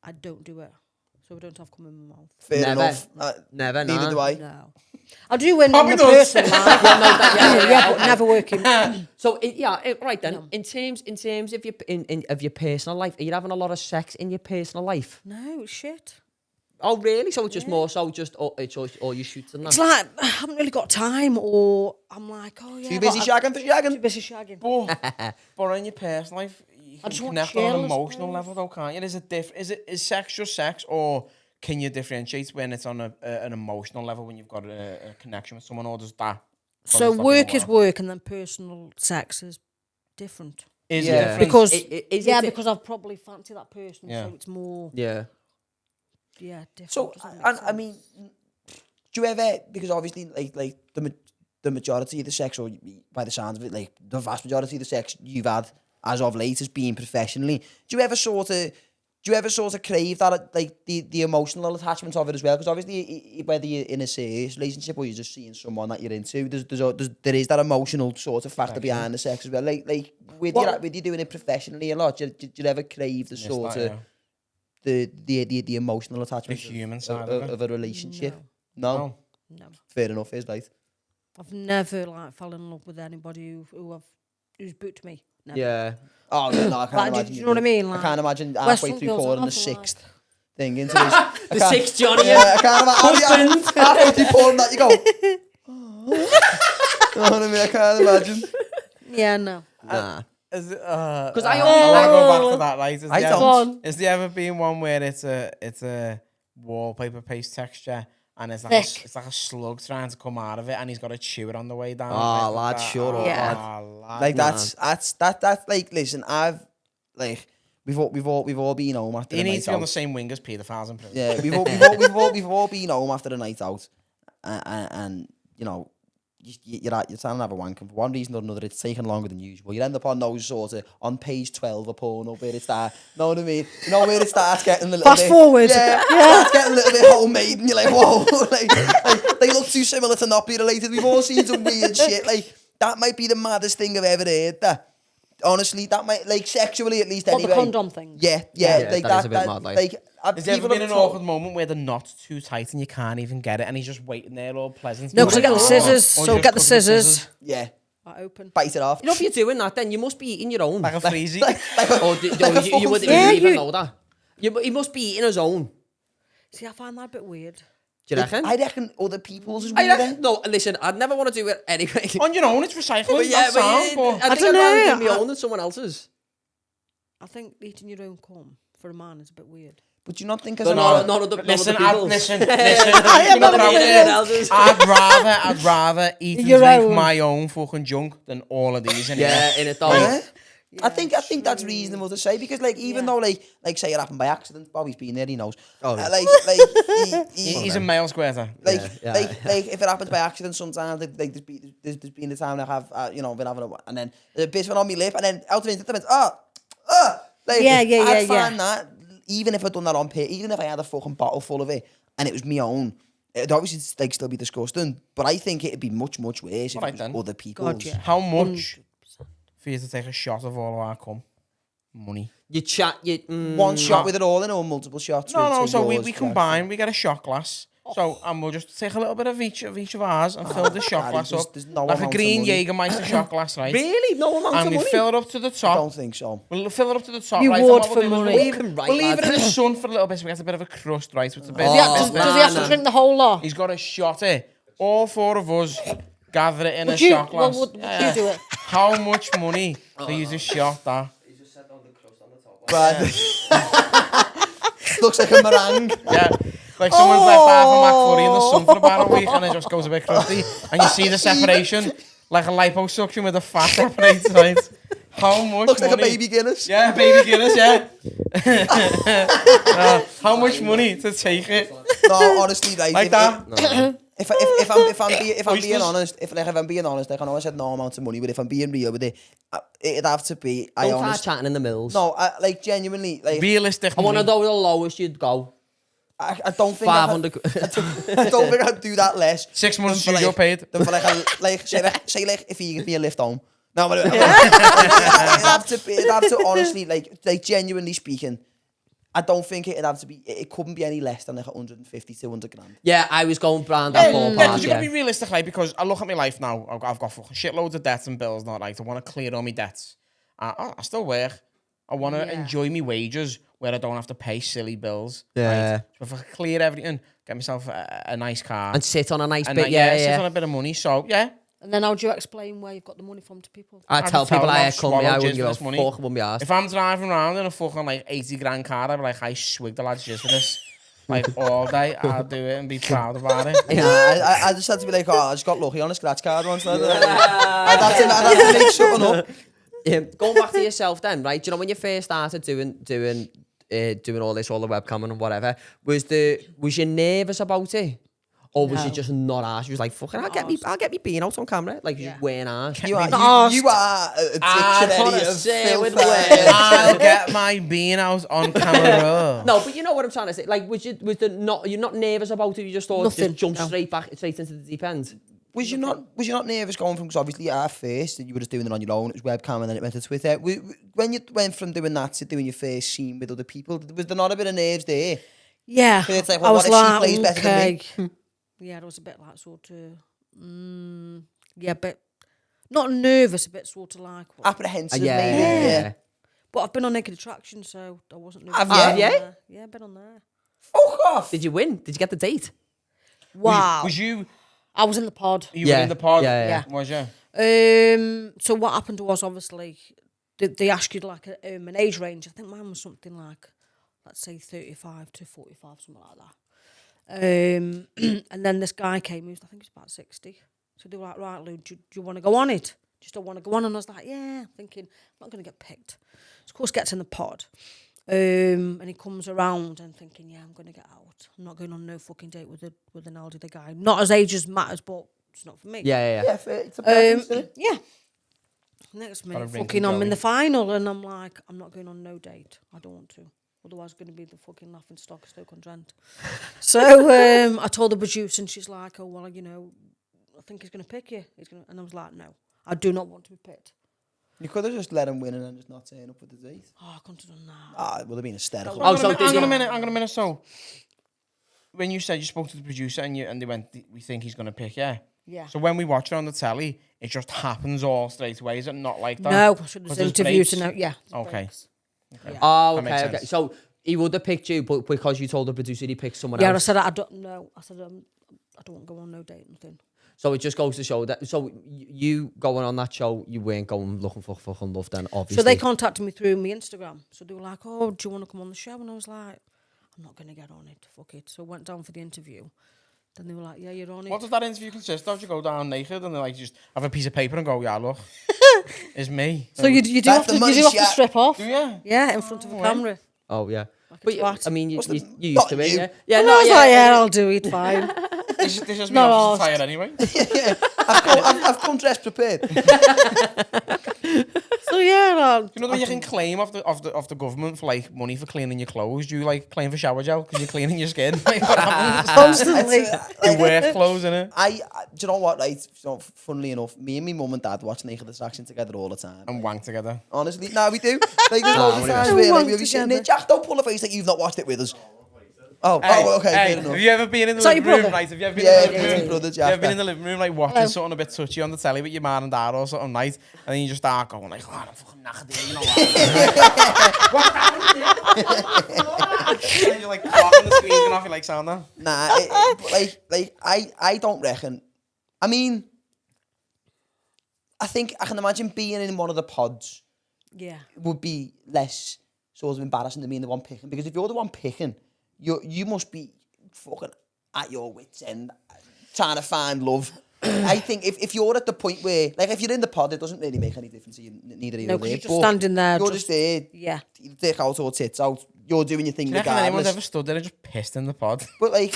I don't do it, so I don't have cum in my mouth. Fair Never. enough. Never, Neither nah. do I. No, I do when Probably I'm a does. person. Like, yeah, but never working. So right then, in terms of your of your personal life, are you having a lot of sex in your personal life? No, it's shit. Oh really? So it's just more so just it's all you shoots and that. It's like I haven't really got time, or I'm like, oh yeah, Too busy but shagging for Too shagging. busy shagging. But in your personal life, you can just want connect on an chill, I emotional suppose. level, though, can't you? Is sex just sex, or can you differentiate when it's on an emotional level when you've got a connection with someone, or does that? So work is work, and then personal sex is different. Is Yeah. it different? Because Is yeah, it- because I've probably fancied that person, Yeah. so it's more Yeah. different. So, Does that make and sense? I mean, do you ever, because obviously, like the majority of the sex, or by the sounds of it, like the vast majority of the sex you've had as of late has been professionally. Do you ever sort of crave that, like the emotional attachment of it as well? Because obviously, whether you're in a serious relationship or you're just seeing someone that you're into, there is that emotional sort of factor behind the sex as well. Like with you doing it professionally a lot, do you ever crave the sort of the emotional attachment, The human of, side of a relationship? No. no. Fair enough, is right. I've never like fell in love with anybody who's booked me. Never. Yeah. Oh, yeah, no, I can't Like, imagine. do you know what I mean? Like, I can't imagine halfway Western through girls pouring the are sixth thing into this. The 6th Johnny. Yeah, I can't imagine. Halfway through pouring that, you go. Oh. You know what I mean? I can't imagine. Yeah, no. Nah. Because I I want to only- go back to that, right? I Go don't. on. Has there ever been one where it's a wallpaper paste texture and it's like Thick. it's like a slug trying to come out of it and he's got to chew it on the way down? Oh, Like lad, that. shut up, Yeah. lad. Like that's like, listen, I've like we've all been home after You a need night to be on the out. same wing as paedophiles in prison. Yeah, we've all been home after a night out, and you know. You're trying to have a wank, and for one reason or another, it's taking longer than usual. You end up on those sort of on page 12 of porno where it starts. Know what I mean? You know where it starts getting a little Fast bit. forward. Yeah, starts getting a little bit homemade, and you're like, whoa, like they look too similar to not be related. We've all seen some weird shit. Like that might be the maddest thing I've ever heard. That honestly, that might like sexually at least. What, anyway. the condom thing? Yeah, like that is a bit mad, like. Has there ever been an awkward moment where the knot's too tight and you can't even get it and he's just waiting there all pleasant? No, because I get the scissors. Or So you get the just cut scissors. Yeah, I open. bite it off. You know, if you're doing that, then you must be eating your own. Like a freezy. You wouldn't Yeah, even you- know that. He must be eating his own. See, I find that a bit weird. Do you reckon? I reckon other people's is I weirder. reckon, no, listen, I'd never want to do it anyway. On your own, it's recycling. But yeah, That's sound, but but I think don't I'd rather know. do my own than someone else's. I think eating your own cum for a man is a bit weird. But do you not think as No, an none of the listen, people's. listen. am not Not a anyone else's. I'd rather eat and Your drink own. my own fucking junk than all of these. Yeah, in it though. Yeah. I think that's reasonable to say because like even though like say it happened by accident, Bobby's been there, he knows. Oh, yeah. He's a male squirter. Like Yeah. if it happens by accident sometimes like there's been the time I have been having a and then the bit went on my lip and then out of it like Yeah, I'd find that even if I'd done that on pit, even if I had a fucking bottle full of it and it was my own, it'd obviously like still be disgusting. But I think it'd be much worse if Alright it was then. other people's. God, yeah. How much for you to take a shot of all of our cum? Money. You chat, you... One shot with it all in or multiple shots? No, with so we yours, combine, we get a shot glass. So, and we'll just take a little bit of each of ours and fill the shot Daddy, glass up. there's no Like a amount of green money. Jägermeister shot glass, right? Really? No amount And of we money? fill it up to the I top. don't think so. We'll fill it up to the top, You right? would And what for we'll do is money. We'll leave, Fucking right, we'll leave it in the lad. sun for a little bit so we get a bit of a crust, right? So it's a bit... Does he have to drink the whole lot? He's got a shot it. All four of us gather it in a Would you? shot glass. Well, would you do it? How much money for you to shot that? But looks like a meringue. Yeah. Like someone's left half a McFlurry in the sun for about a week and it just goes a bit crusty. And you see the separation, like a liposuction with the fat separates, right? How much Looks money? like a baby Guinness. Yeah, baby Guinness, yeah. How much money to take it? No, honestly, right. Like that? If I'm being honest, if I'm being honest, like I know I said no amount of money, but if I'm being real with it, it'd have to be. I Don't start honest. chatting in the mills. No, like genuinely, like Realistic I want to money. know the lowest you'd go. I don't think 500 I don't think I'd do that less. 6 months than for, studio paid. Than for say if you give me a lift home. No, but it'd have to honestly like genuinely speaking. I don't think it'd have to be. It couldn't be any less than like 150, 200 grand. Yeah, I was going brand that Yeah, ballpark. because you Yeah, gotta be realistic, like, because I look at my life now. I've got fucking shitloads of debts and bills. Not like I want to clear all my debts. I still work. I want to enjoy my wages where I don't have to pay silly bills. Yeah. Right? So if I clear everything, get myself a nice car, and sit on a nice and bit. Yeah, sit on a bit of money. So yeah, And then how do you explain where you've got the money from to people? I tell tell people them I I've come here, I swallowed wouldn't jizz give for a this money. fuck, wouldn't be asked. if I'm driving around in a fucking like 80 grand car, I'd be like, I swigged the lads jizz for this. Like all day, I'll do it and be proud about it. Yeah, I just had to be like, I just got lucky on a scratch card once. I'd have to make something up. Going back to yourself then, right? Do you know when you first started doing all this, all the webcamming and whatever, was you nervous about it? Or was you just not arsed? You was like, fucking, I'll get me being out on camera. Like, you just weren't arsed. You are a dictionary of filth. I'll get my bean out on camera. No, but you know what I'm trying to say. Like, you're not nervous about it? You just thought, Nothing, just jump no. straight into the deep end? Was you not nervous going from, because obviously at first you were just doing it on your own, it was webcam and then it went to Twitter. When you went from doing that to doing your first scene with other people, was there not a bit of nerves there? Yeah. It's like, I well, was what if she like, plays better than me? Yeah, it was a bit like sort of, yeah, but not nervous, a bit sort of like. What? Apprehensive, Yeah, maybe. yeah. But I've been on Naked Attraction, so I wasn't nervous. Have you? Yeah, Yeah? yeah, been on there. Fuck off. Did you win? Did you get the date? Wow. Was you I was in the pod. were in the pod? Yeah. Was you? So what happened was obviously they asked you like an age range. I think mine was something like, let's say 35 to 45, something like that. And then this guy came, I think he was about 60. So they were like, right, Lou, do you want to go on it? Just don't want to go on. And I was like, yeah, thinking, I'm not going to get picked. So of course gets in the pod. And he comes around and thinking, yeah, I'm going to get out. I'm not going on no fucking date with an elderly guy. Not as age as matters, but it's not for me. Yeah. Yeah, it's a preference, isn't it? Yeah. Next minute, ring fucking, the I'm in belly. the final, and I'm like, I'm not going on no date. I don't want to. Otherwise, I'm going to be the fucking laughing stock of Stoke-on-Trent. So I told the producer, and she's like, oh, well, you know, I think he's going to pick you. And I was like, no, I do not want to be picked. You could have just let him win and then just not turn up with the date. Oh, I couldn't have done that. Ah, it would have been hysterical. Oh, so did hang on you- a minute. So, when you said you spoke to the producer and they went, we think he's going to pick you. Yeah. So when we watch it on the telly, it just happens all straight away. Is it not like that? No, so 'Cause there's interviews and yeah. there's Okay. breaks. Oh, That makes okay. sense. So he would have picked you, but because you told the producer he picked someone Yeah, I else. said, I don't know. I said, I don't want to go on no date, nothing. So it just goes to show that. So you going on that show, you weren't going looking for fucking love then, obviously. So they contacted me through my Instagram. So they were like, oh, do you want to come on the show? And I was like, I'm not going to get on it. Fuck it. So I went down for the interview. Then they were like, yeah, you're on it. What does that interview consist of? You go down naked and they like just have a piece of paper and go, yeah, look, it's me. So you do That's have the to, you do money have to shot. strip off. Do you? Yeah, in front of a camera. Oh yeah. Like a But twat. I mean, you What's the- used not to it, you. yeah. Yeah, And I was yeah. like, yeah, I'll do it, fine. This is me No, off tired anyway. Yeah, I've come dressed prepared. So yeah, You know when you can claim off the government for like money for cleaning your clothes? Do you like claim for shower gel because you're cleaning your skin? Like, what happens? constantly. Your work clothes, innit? I do you know what, right? So, funnily enough, me and my mum and dad watch Naked Attraction together all the time. And wank together. Honestly, no, we do. Like, there's loads of only times we where like, wank we'll be sitting there. together. Jack, don't pull a face like you've not watched it with us. Oh, Hey, okay, hey, fair enough. have you ever been in the Is that living your room, brother? right? Have you ever been Yeah, in the living it's room? his brother, Have you ever Jack. been in the living room, like watching something a bit touchy on the telly with your man and dad or something, right? And then you just start going like, oh, I'm fucking knackered here, you know what? And you're like clocking the screen going off, you're like, sound that? Nah, but I don't reckon. I mean, I think I can imagine being in one of the pods Yeah. would be less sort of embarrassing than being the one picking. Because if you're the one picking, you must be fucking at your wits' end trying to find love. I think if you're at the point where, like, if you're in the pod, it doesn't really make any difference to you, neither are you No, there. because you're just But standing there. You're just there, Yeah. dick out or tits out. You're doing your thing Do you reckon anyone's regardless. ever stood there and just pissed in the pod? But like,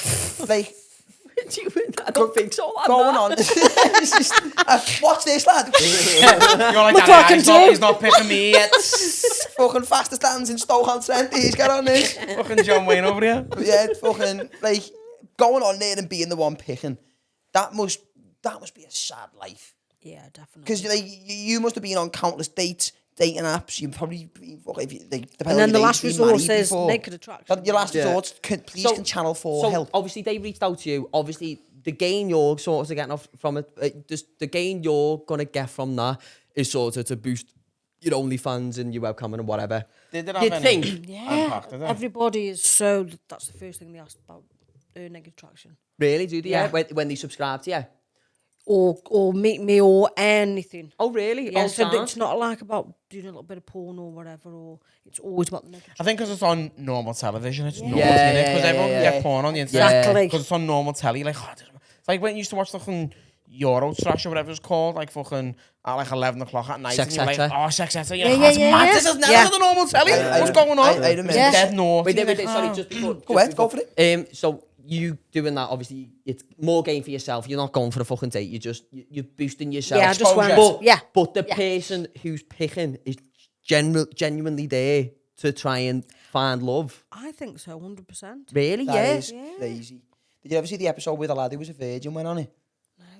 I don't think so. lad, going nah. on. It's just, watch this, lad. You're like, Look what I can do." he's not picking me yet. Fucking fastest hands in Stoke-on-Trent. He's got on this. Fucking John Wayne over here. But yeah, fucking like going on there and being the one picking. That must be a sad life. Yeah, definitely. Because like you must have been on countless dating apps. You've probably been fucking, if you, like, And then the last been resort married says before. Naked Attraction. Your last Yeah. resort, please can Channel 4 So help. obviously they reached out to you. Obviously the gain you're sort of getting off from it, just the gain you're gonna get from that is sort of to boost your OnlyFans and your webcam and whatever. Did it have You'd any think, Yeah. impact, did it? Everybody is so. That's the first thing they asked about Naked Attraction. really, do they? Yeah. When they subscribe to you. Or meet me or anything. Oh, really? Yeah, Oh, so sound. it's not like about doing a little bit of porn or whatever, or it's always about the naked. I think because it's on normal television, it's normal, Yeah, isn't it? Because yeah, everyone yeah, can yeah. get porn on the internet. Exactly. Because it's on normal telly. Like, it's like when you used to watch the fucking Euro Trash or whatever it's called, like fucking at like 11 o'clock at night. Sex and you're like, Cetera. oh, Sex Cetera. You're Yeah, like, oh, it's yeah, mad. yeah. This is never Yeah. on the normal telly. I What's going on? I It's remember. dead naughty. Wait, Like, sorry, oh. just Go ahead, go for it. So you doing that, obviously, it's more gain for yourself. You're not going for a fucking date. You're boosting yourself. Yeah, I just went. But, Yeah. but the Yeah. person who's picking is genuinely there to try and find love. I think so, 100%. Really? That Yeah. is crazy. Did you ever see the episode where the lad who was a virgin went on it?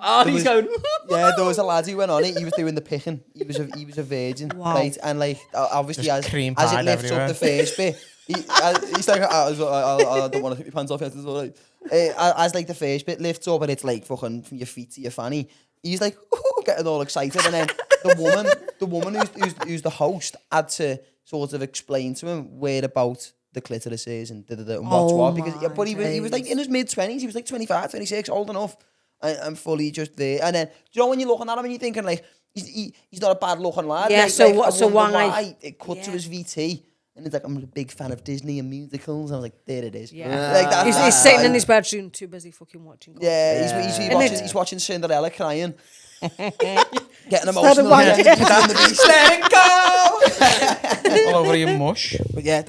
Oh, There he's was- going. Yeah, there was a lad who went on it. He was doing the picking. He was a virgin, Wow. right? And like, obviously, Just as cream it pied lifts everywhere. up the first bit, he's like, I don't want to put my pants off yet. It's all right. As like the first bit lifts up and it's like fucking from your feet to your fanny. He's like, getting all excited. And then the woman who's the host had to sort of explain to him where about the clitoris is and what's what. Because, but he was like in his mid-20s. He was like 25, 26, old enough. And fully just there. And then, do you know when you're looking at him and you're thinking, like, he's not a bad looking lad. Yeah, like, so like, what? So why? It cut to his VT. And he's like, I'm a big fan of Disney and musicals. I was like, there it is. Yeah. Like that, He's sitting in his bedroom, too busy fucking watching. Yeah, he's watching Cinderella crying. Getting emotional. Let it go! All over your mush. But yeah,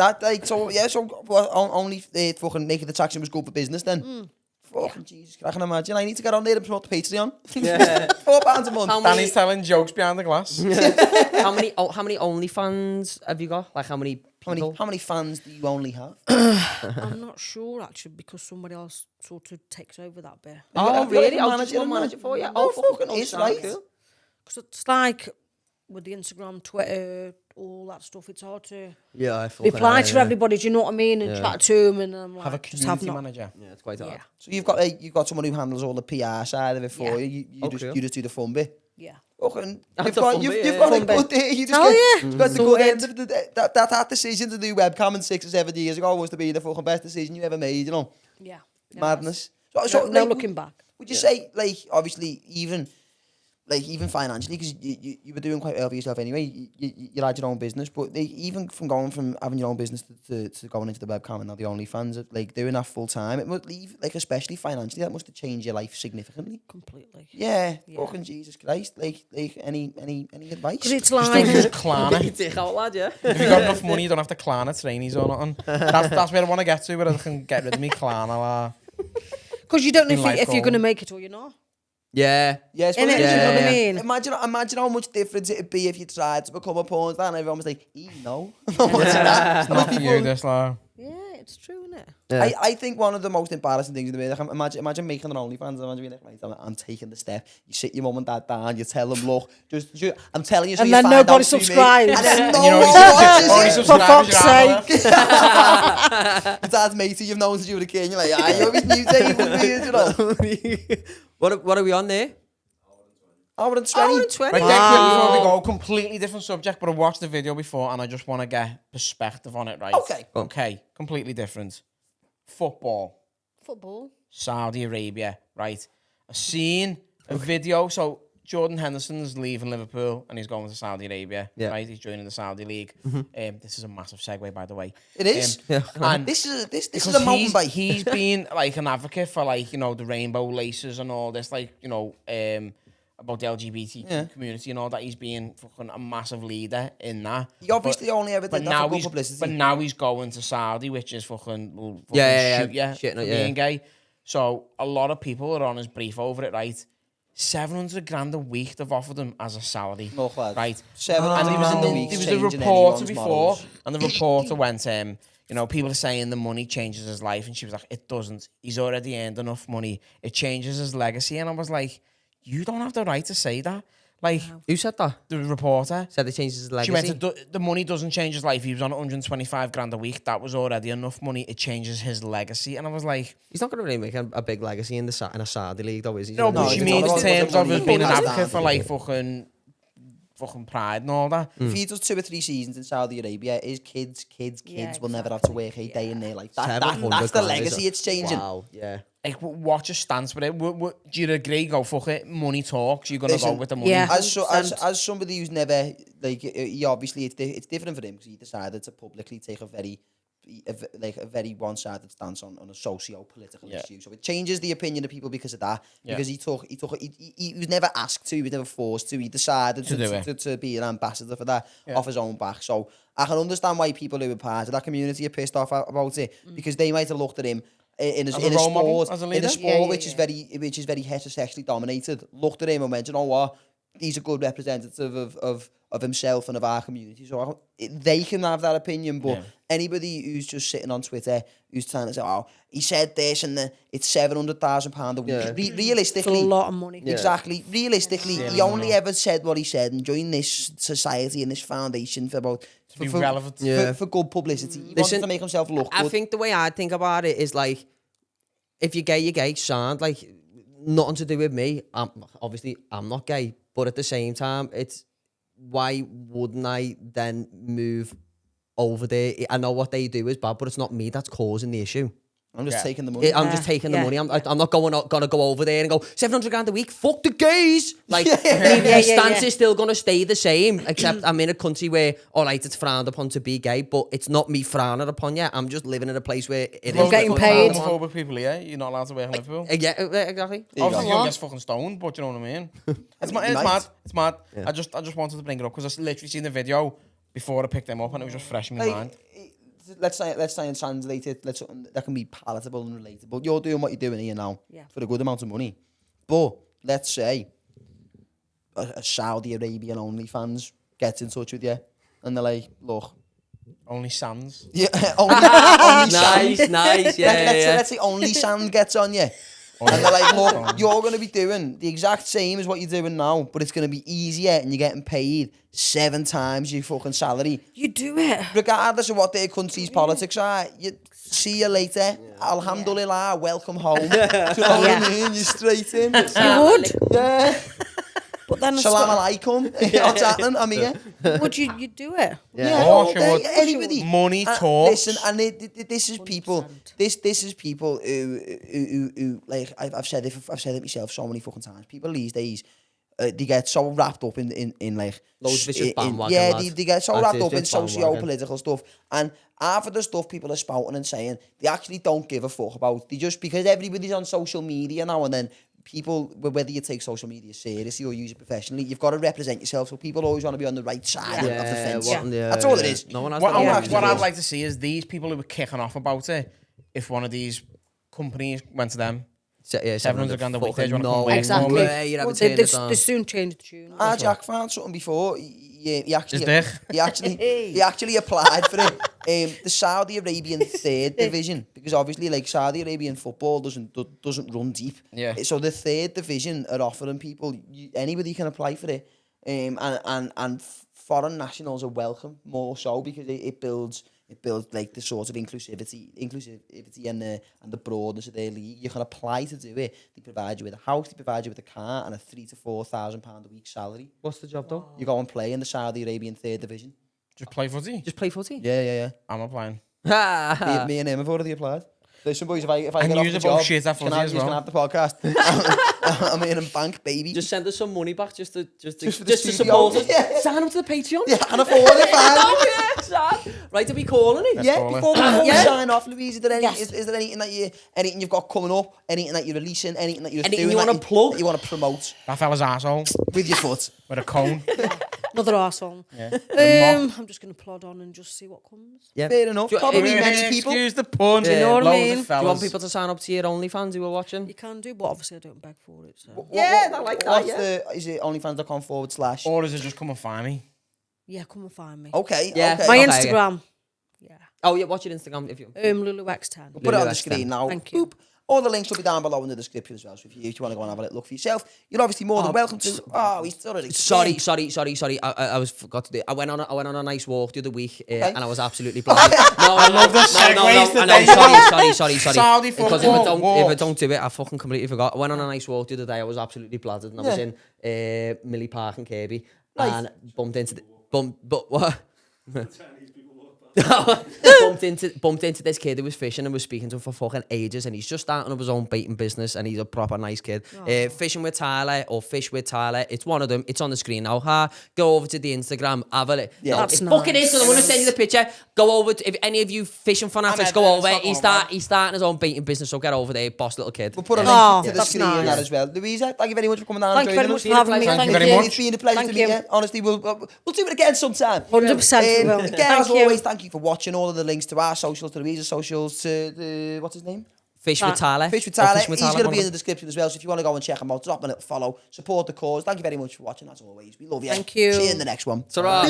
only fucking Naked Attraction was good for business then. Fucking Jesus, I can imagine. I need to get on there and promote the Patreon. Yeah. £4 a month. Danny's telling jokes behind the glass. How many OnlyFans have you got? Like how many people? How many fans do you only have? I'm not sure actually because somebody else sort of takes over that bit. Oh, really? I'll manage just manage it for you. Oh, fucking is, right? Because it's like with the Instagram, Twitter, all that stuff, it's hard to reply to everybody, do you know what I mean? And chat to them and I'm like, Have a community manager. Yeah, it's quite hard. Yeah. So you've got someone who handles all the PR side of it for you. You just do the fun bit. Yeah. Fucking, That's you've got a good day. You just yeah. got the good end of the day. That decision to do webcam 6 or 7 years ago was to be the fucking best decision you ever made, you know? Yeah. Madness. So no looking back. Would you say, like, obviously, even financially, because you were doing quite well for yourself anyway, you had your own business, but even from going from having your own business to going into the webcam and now the OnlyFans, like doing that full time, it must leave, like, especially financially, that must have changed your life significantly. Completely. Yeah. Fucking Jesus Christ. Like any advice? Because it's Just like... don't use Klarna. Take out, lad, yeah. If you've got enough money, you don't have to Klarna trainees or nothing. That's where I want to get to, where I can get rid of me Klarna. Because you don't know life if you're goal. going to make it or you're not. Yeah. Yes, Innit? You know what I mean? Imagine how much difference it'd be if you tried to become a porn star and everyone was like, no. It's not for you, this, like. Yeah, it's true, isn't it? Yeah. I think one of the most embarrassing things in the world, like, imagine making an OnlyFans, imagine being like, right, I'm taking the step. You sit your mum and dad down, you tell them, look, I'm telling you so And you then find nobody out through me. subscribes. And then no You know, one only watches it. For subscribers fuck's you have, sake. Your dad's mate who you've known since you were a kid, and you're like, yeah, you always knew that he was weird, you know. What are we on there? Hour and 20. Hour and 20. Right, then, quick before we go, completely different subject, but I watched the video before and I just want to get perspective on it, right? Okay. Okay, completely different. Football, Football. Saudi Arabia, right? I've seen a video, so Jordan Henderson's leaving Liverpool and he's going to Saudi Arabia, right? He's joining the Saudi League. This is a massive segue, by the way. It is. And This is a mountain bike. He's been like an advocate for, like, you know, the rainbow laces and all this, like, you know, about the LGBT community and all that. He's been fucking a massive leader in that. He obviously only ever did that for good publicity. But now he's going to Saudi, which is fucking shoot you Shit, for being gay. So a lot of people are on his brief over it, right? 700 grand a week they've offered him as a salary. No, lad. Right. 700 grand a week. There was a changing reporter anyone's before, morals. and the reporter went, you know, people are saying the money changes his life, and she was like, it doesn't. He's already earned enough money. It changes his legacy. And I was like, you don't have the right to say that. Like, Who said that? the reporter. Said it changes his legacy. She went, the money doesn't change his life. He was on 125 grand a week. That was already enough money. It changes his legacy. And I was like... He's not going to really make a big legacy in a Saudi league, though, is he? No, but she it's means all in about terms the of money. us being an Money's advocate for, down. like, fucking pride and all that. If he does 2 or 3 seasons in Saudi Arabia, his kids will never have to work a day in their life. That's the legacy it's changing. Wow, yeah. Like, what's your stance with it? Do you agree? Go, fuck it. Money talks. You're going to go with the money. Yeah. As somebody who's never, like, he obviously, it's different for him because he decided to publicly take a very one-sided stance on a socio-political issue. So it changes the opinion of people because of that. Because he was never asked to, he was never forced to. He decided to be an ambassador for that off his own back. So I can understand why people who are part of that community are pissed off about it because they might have looked at him in a sport which is very heterosexually dominated. Looked at him and went, you know what? He's a good representative of himself and of our community. So they can have that opinion, but anybody who's just sitting on Twitter who's trying to say, oh, he said this and it's £700,000 a week. Realistically, It's a lot of money. Exactly. Realistically, he only ever said what he said and joined this society and this foundation for about... be relevant. For good publicity. He wanted to make himself look good. I think the way I think about it is like, if you're gay, sound like nothing to do with me. Obviously, I'm not gay, but at the same time, it's why wouldn't I then move over there? I know what they do is bad, but it's not me that's causing the issue. I'm just taking the money. I'm just taking the money. I'm not gonna go over there and go 700 grand a week. Fuck the gays. Like my stance is still gonna stay the same. Except I'm in a country where, all right, it's frowned upon to be gay, but it's not me frowning upon you. I'm just living in a place where it is getting paid. Homophobic people, yeah, you're not allowed to work in Liverpool. Yeah, exactly. Obviously, you'll get fucking stoned, but you know what I mean. It's mad. It's mad. Yeah. I just wanted to bring it up because I literally seen the video before I picked them up, and it was just fresh in my mind. Let's try and translate it. That can be palatable and relatable. You're doing what you're doing here now for a good amount of money. But let's say a Saudi Arabian OnlyFans gets in touch with you and they're like, look. Only Sands. Yeah, only Sand. Nice, yeah. Let's say only Sand gets on you. And they're like, look, you're going to be doing the exact same as what you're doing now, but it's going to be easier and you're getting paid 7 times your fucking salary. You do it. Regardless of what their country's politics are, you see you later. Yeah. Alhamdulillah, welcome home. Do you know what I mean? You're straight in. You would. Yeah. But then Salam alaikum. What's happening? I'm here. Would you do it? Anybody. Money talks. Listen, and this is people. This is people who like I've said it myself so many fucking times. People these days, they get so wrapped up in like loads of vicious bandwagon. they get so wrapped up in socio-political stuff, and half of the stuff people are spouting and saying they actually don't give a fuck about. They just because everybody's on social media now and then. People, whether you take social media seriously or use it professionally, you've got to represent yourself. So people always want to be on the right side of the fence. That's all it is. No one has what I'd like to see is these people who were kicking off about it. If one of these companies went to them, 700 grand a week, they want to come exactly. They soon changed the tune. Jack found something before. He actually applied for it. The Saudi Arabian 3rd division, because obviously like Saudi Arabian football doesn't run deep. Yeah. So the 3rd division are offering people anybody can apply for it. And foreign nationals are welcome more so because it builds like the sort of inclusivity and the broadness of their league. You can apply to do it. They provide you with a house, they provide you with a car and a £3,000 to £4,000 a week salary. What's the job though? You go and play in the Saudi Arabian 3rd division. Just play footy? Just play footy? Yeah. I'm applying. me and him have already applied. Listen, boys, if I get off the job, shit at footy as well. Can have the podcast. I'm in a bank, baby. Just send us some money back just to the support us. Yeah. Sign up to the Patreon. Yeah, I can afford it, man. Right, to be calling it. Yeah, before we sign off, Louise, is there anything anything you've got coming up, anything that you're releasing, anything that you're doing, you want to plug, that you want to promote? That fella's arsehole. With your foot. With a cone. Another arsehole. Yeah. I'm just going to plod on and just see what comes. Yeah. Fair enough. Probably many people. Excuse the pun. You know what I mean? Do you want people to sign up to your OnlyFans who are watching? You can do, but obviously I don't beg for it. So. I like that. Is it onlyfans.com/? Or does it just come and find me? Yeah, come and find me. Okay. Yeah. Okay. My Instagram. Yeah. Oh yeah, watch your Instagram if you. LuluX10. We'll put it on the screen now. Thank you. Boop. All the links will be down below in the description as well. So if you want to go and have a little look for yourself, you're obviously more than welcome to. He's already. Sorry. I forgot to do. I went on a nice walk the other week, and I was absolutely blind. I love the segues No. Sorry. Saudi Because football. if I don't do it, I fucking completely forgot. I went on a nice walk the other day. I was absolutely bladdered, and I was in Millie Park in Kirby, and bumped into what? bumped into this kid who was fishing and was speaking to him for fucking ages, and he's just starting up his own baiting business, and he's a proper nice kid. Fishing with Tyler or Fish with Tyler, it's one of them. It's on the screen now. Go over to the Instagram, have a look. Yeah, that's it nice. fucking is, because I want to send you the picture. Go over if any of you fishing fanatics go over. He's starting his own baiting business, so get over there, boss little kid. We'll put a link to the screen and that as well. Louisa, thank you very much for coming down. Thank you very much for having me. Thank you very much. It's been a pleasure to meet you. Honestly, we'll do it again sometime. 100%. Again, as always, thank you for watching. All of the links to our socials, to Louisa's socials, to the what's his name? Fish with Tyler. He's going to be in the description as well. So if you want to go and check him out, drop a little follow, support the cause. Thank you very much for watching. As always, we love you. Thank you. See you in the next one. Ta-ra.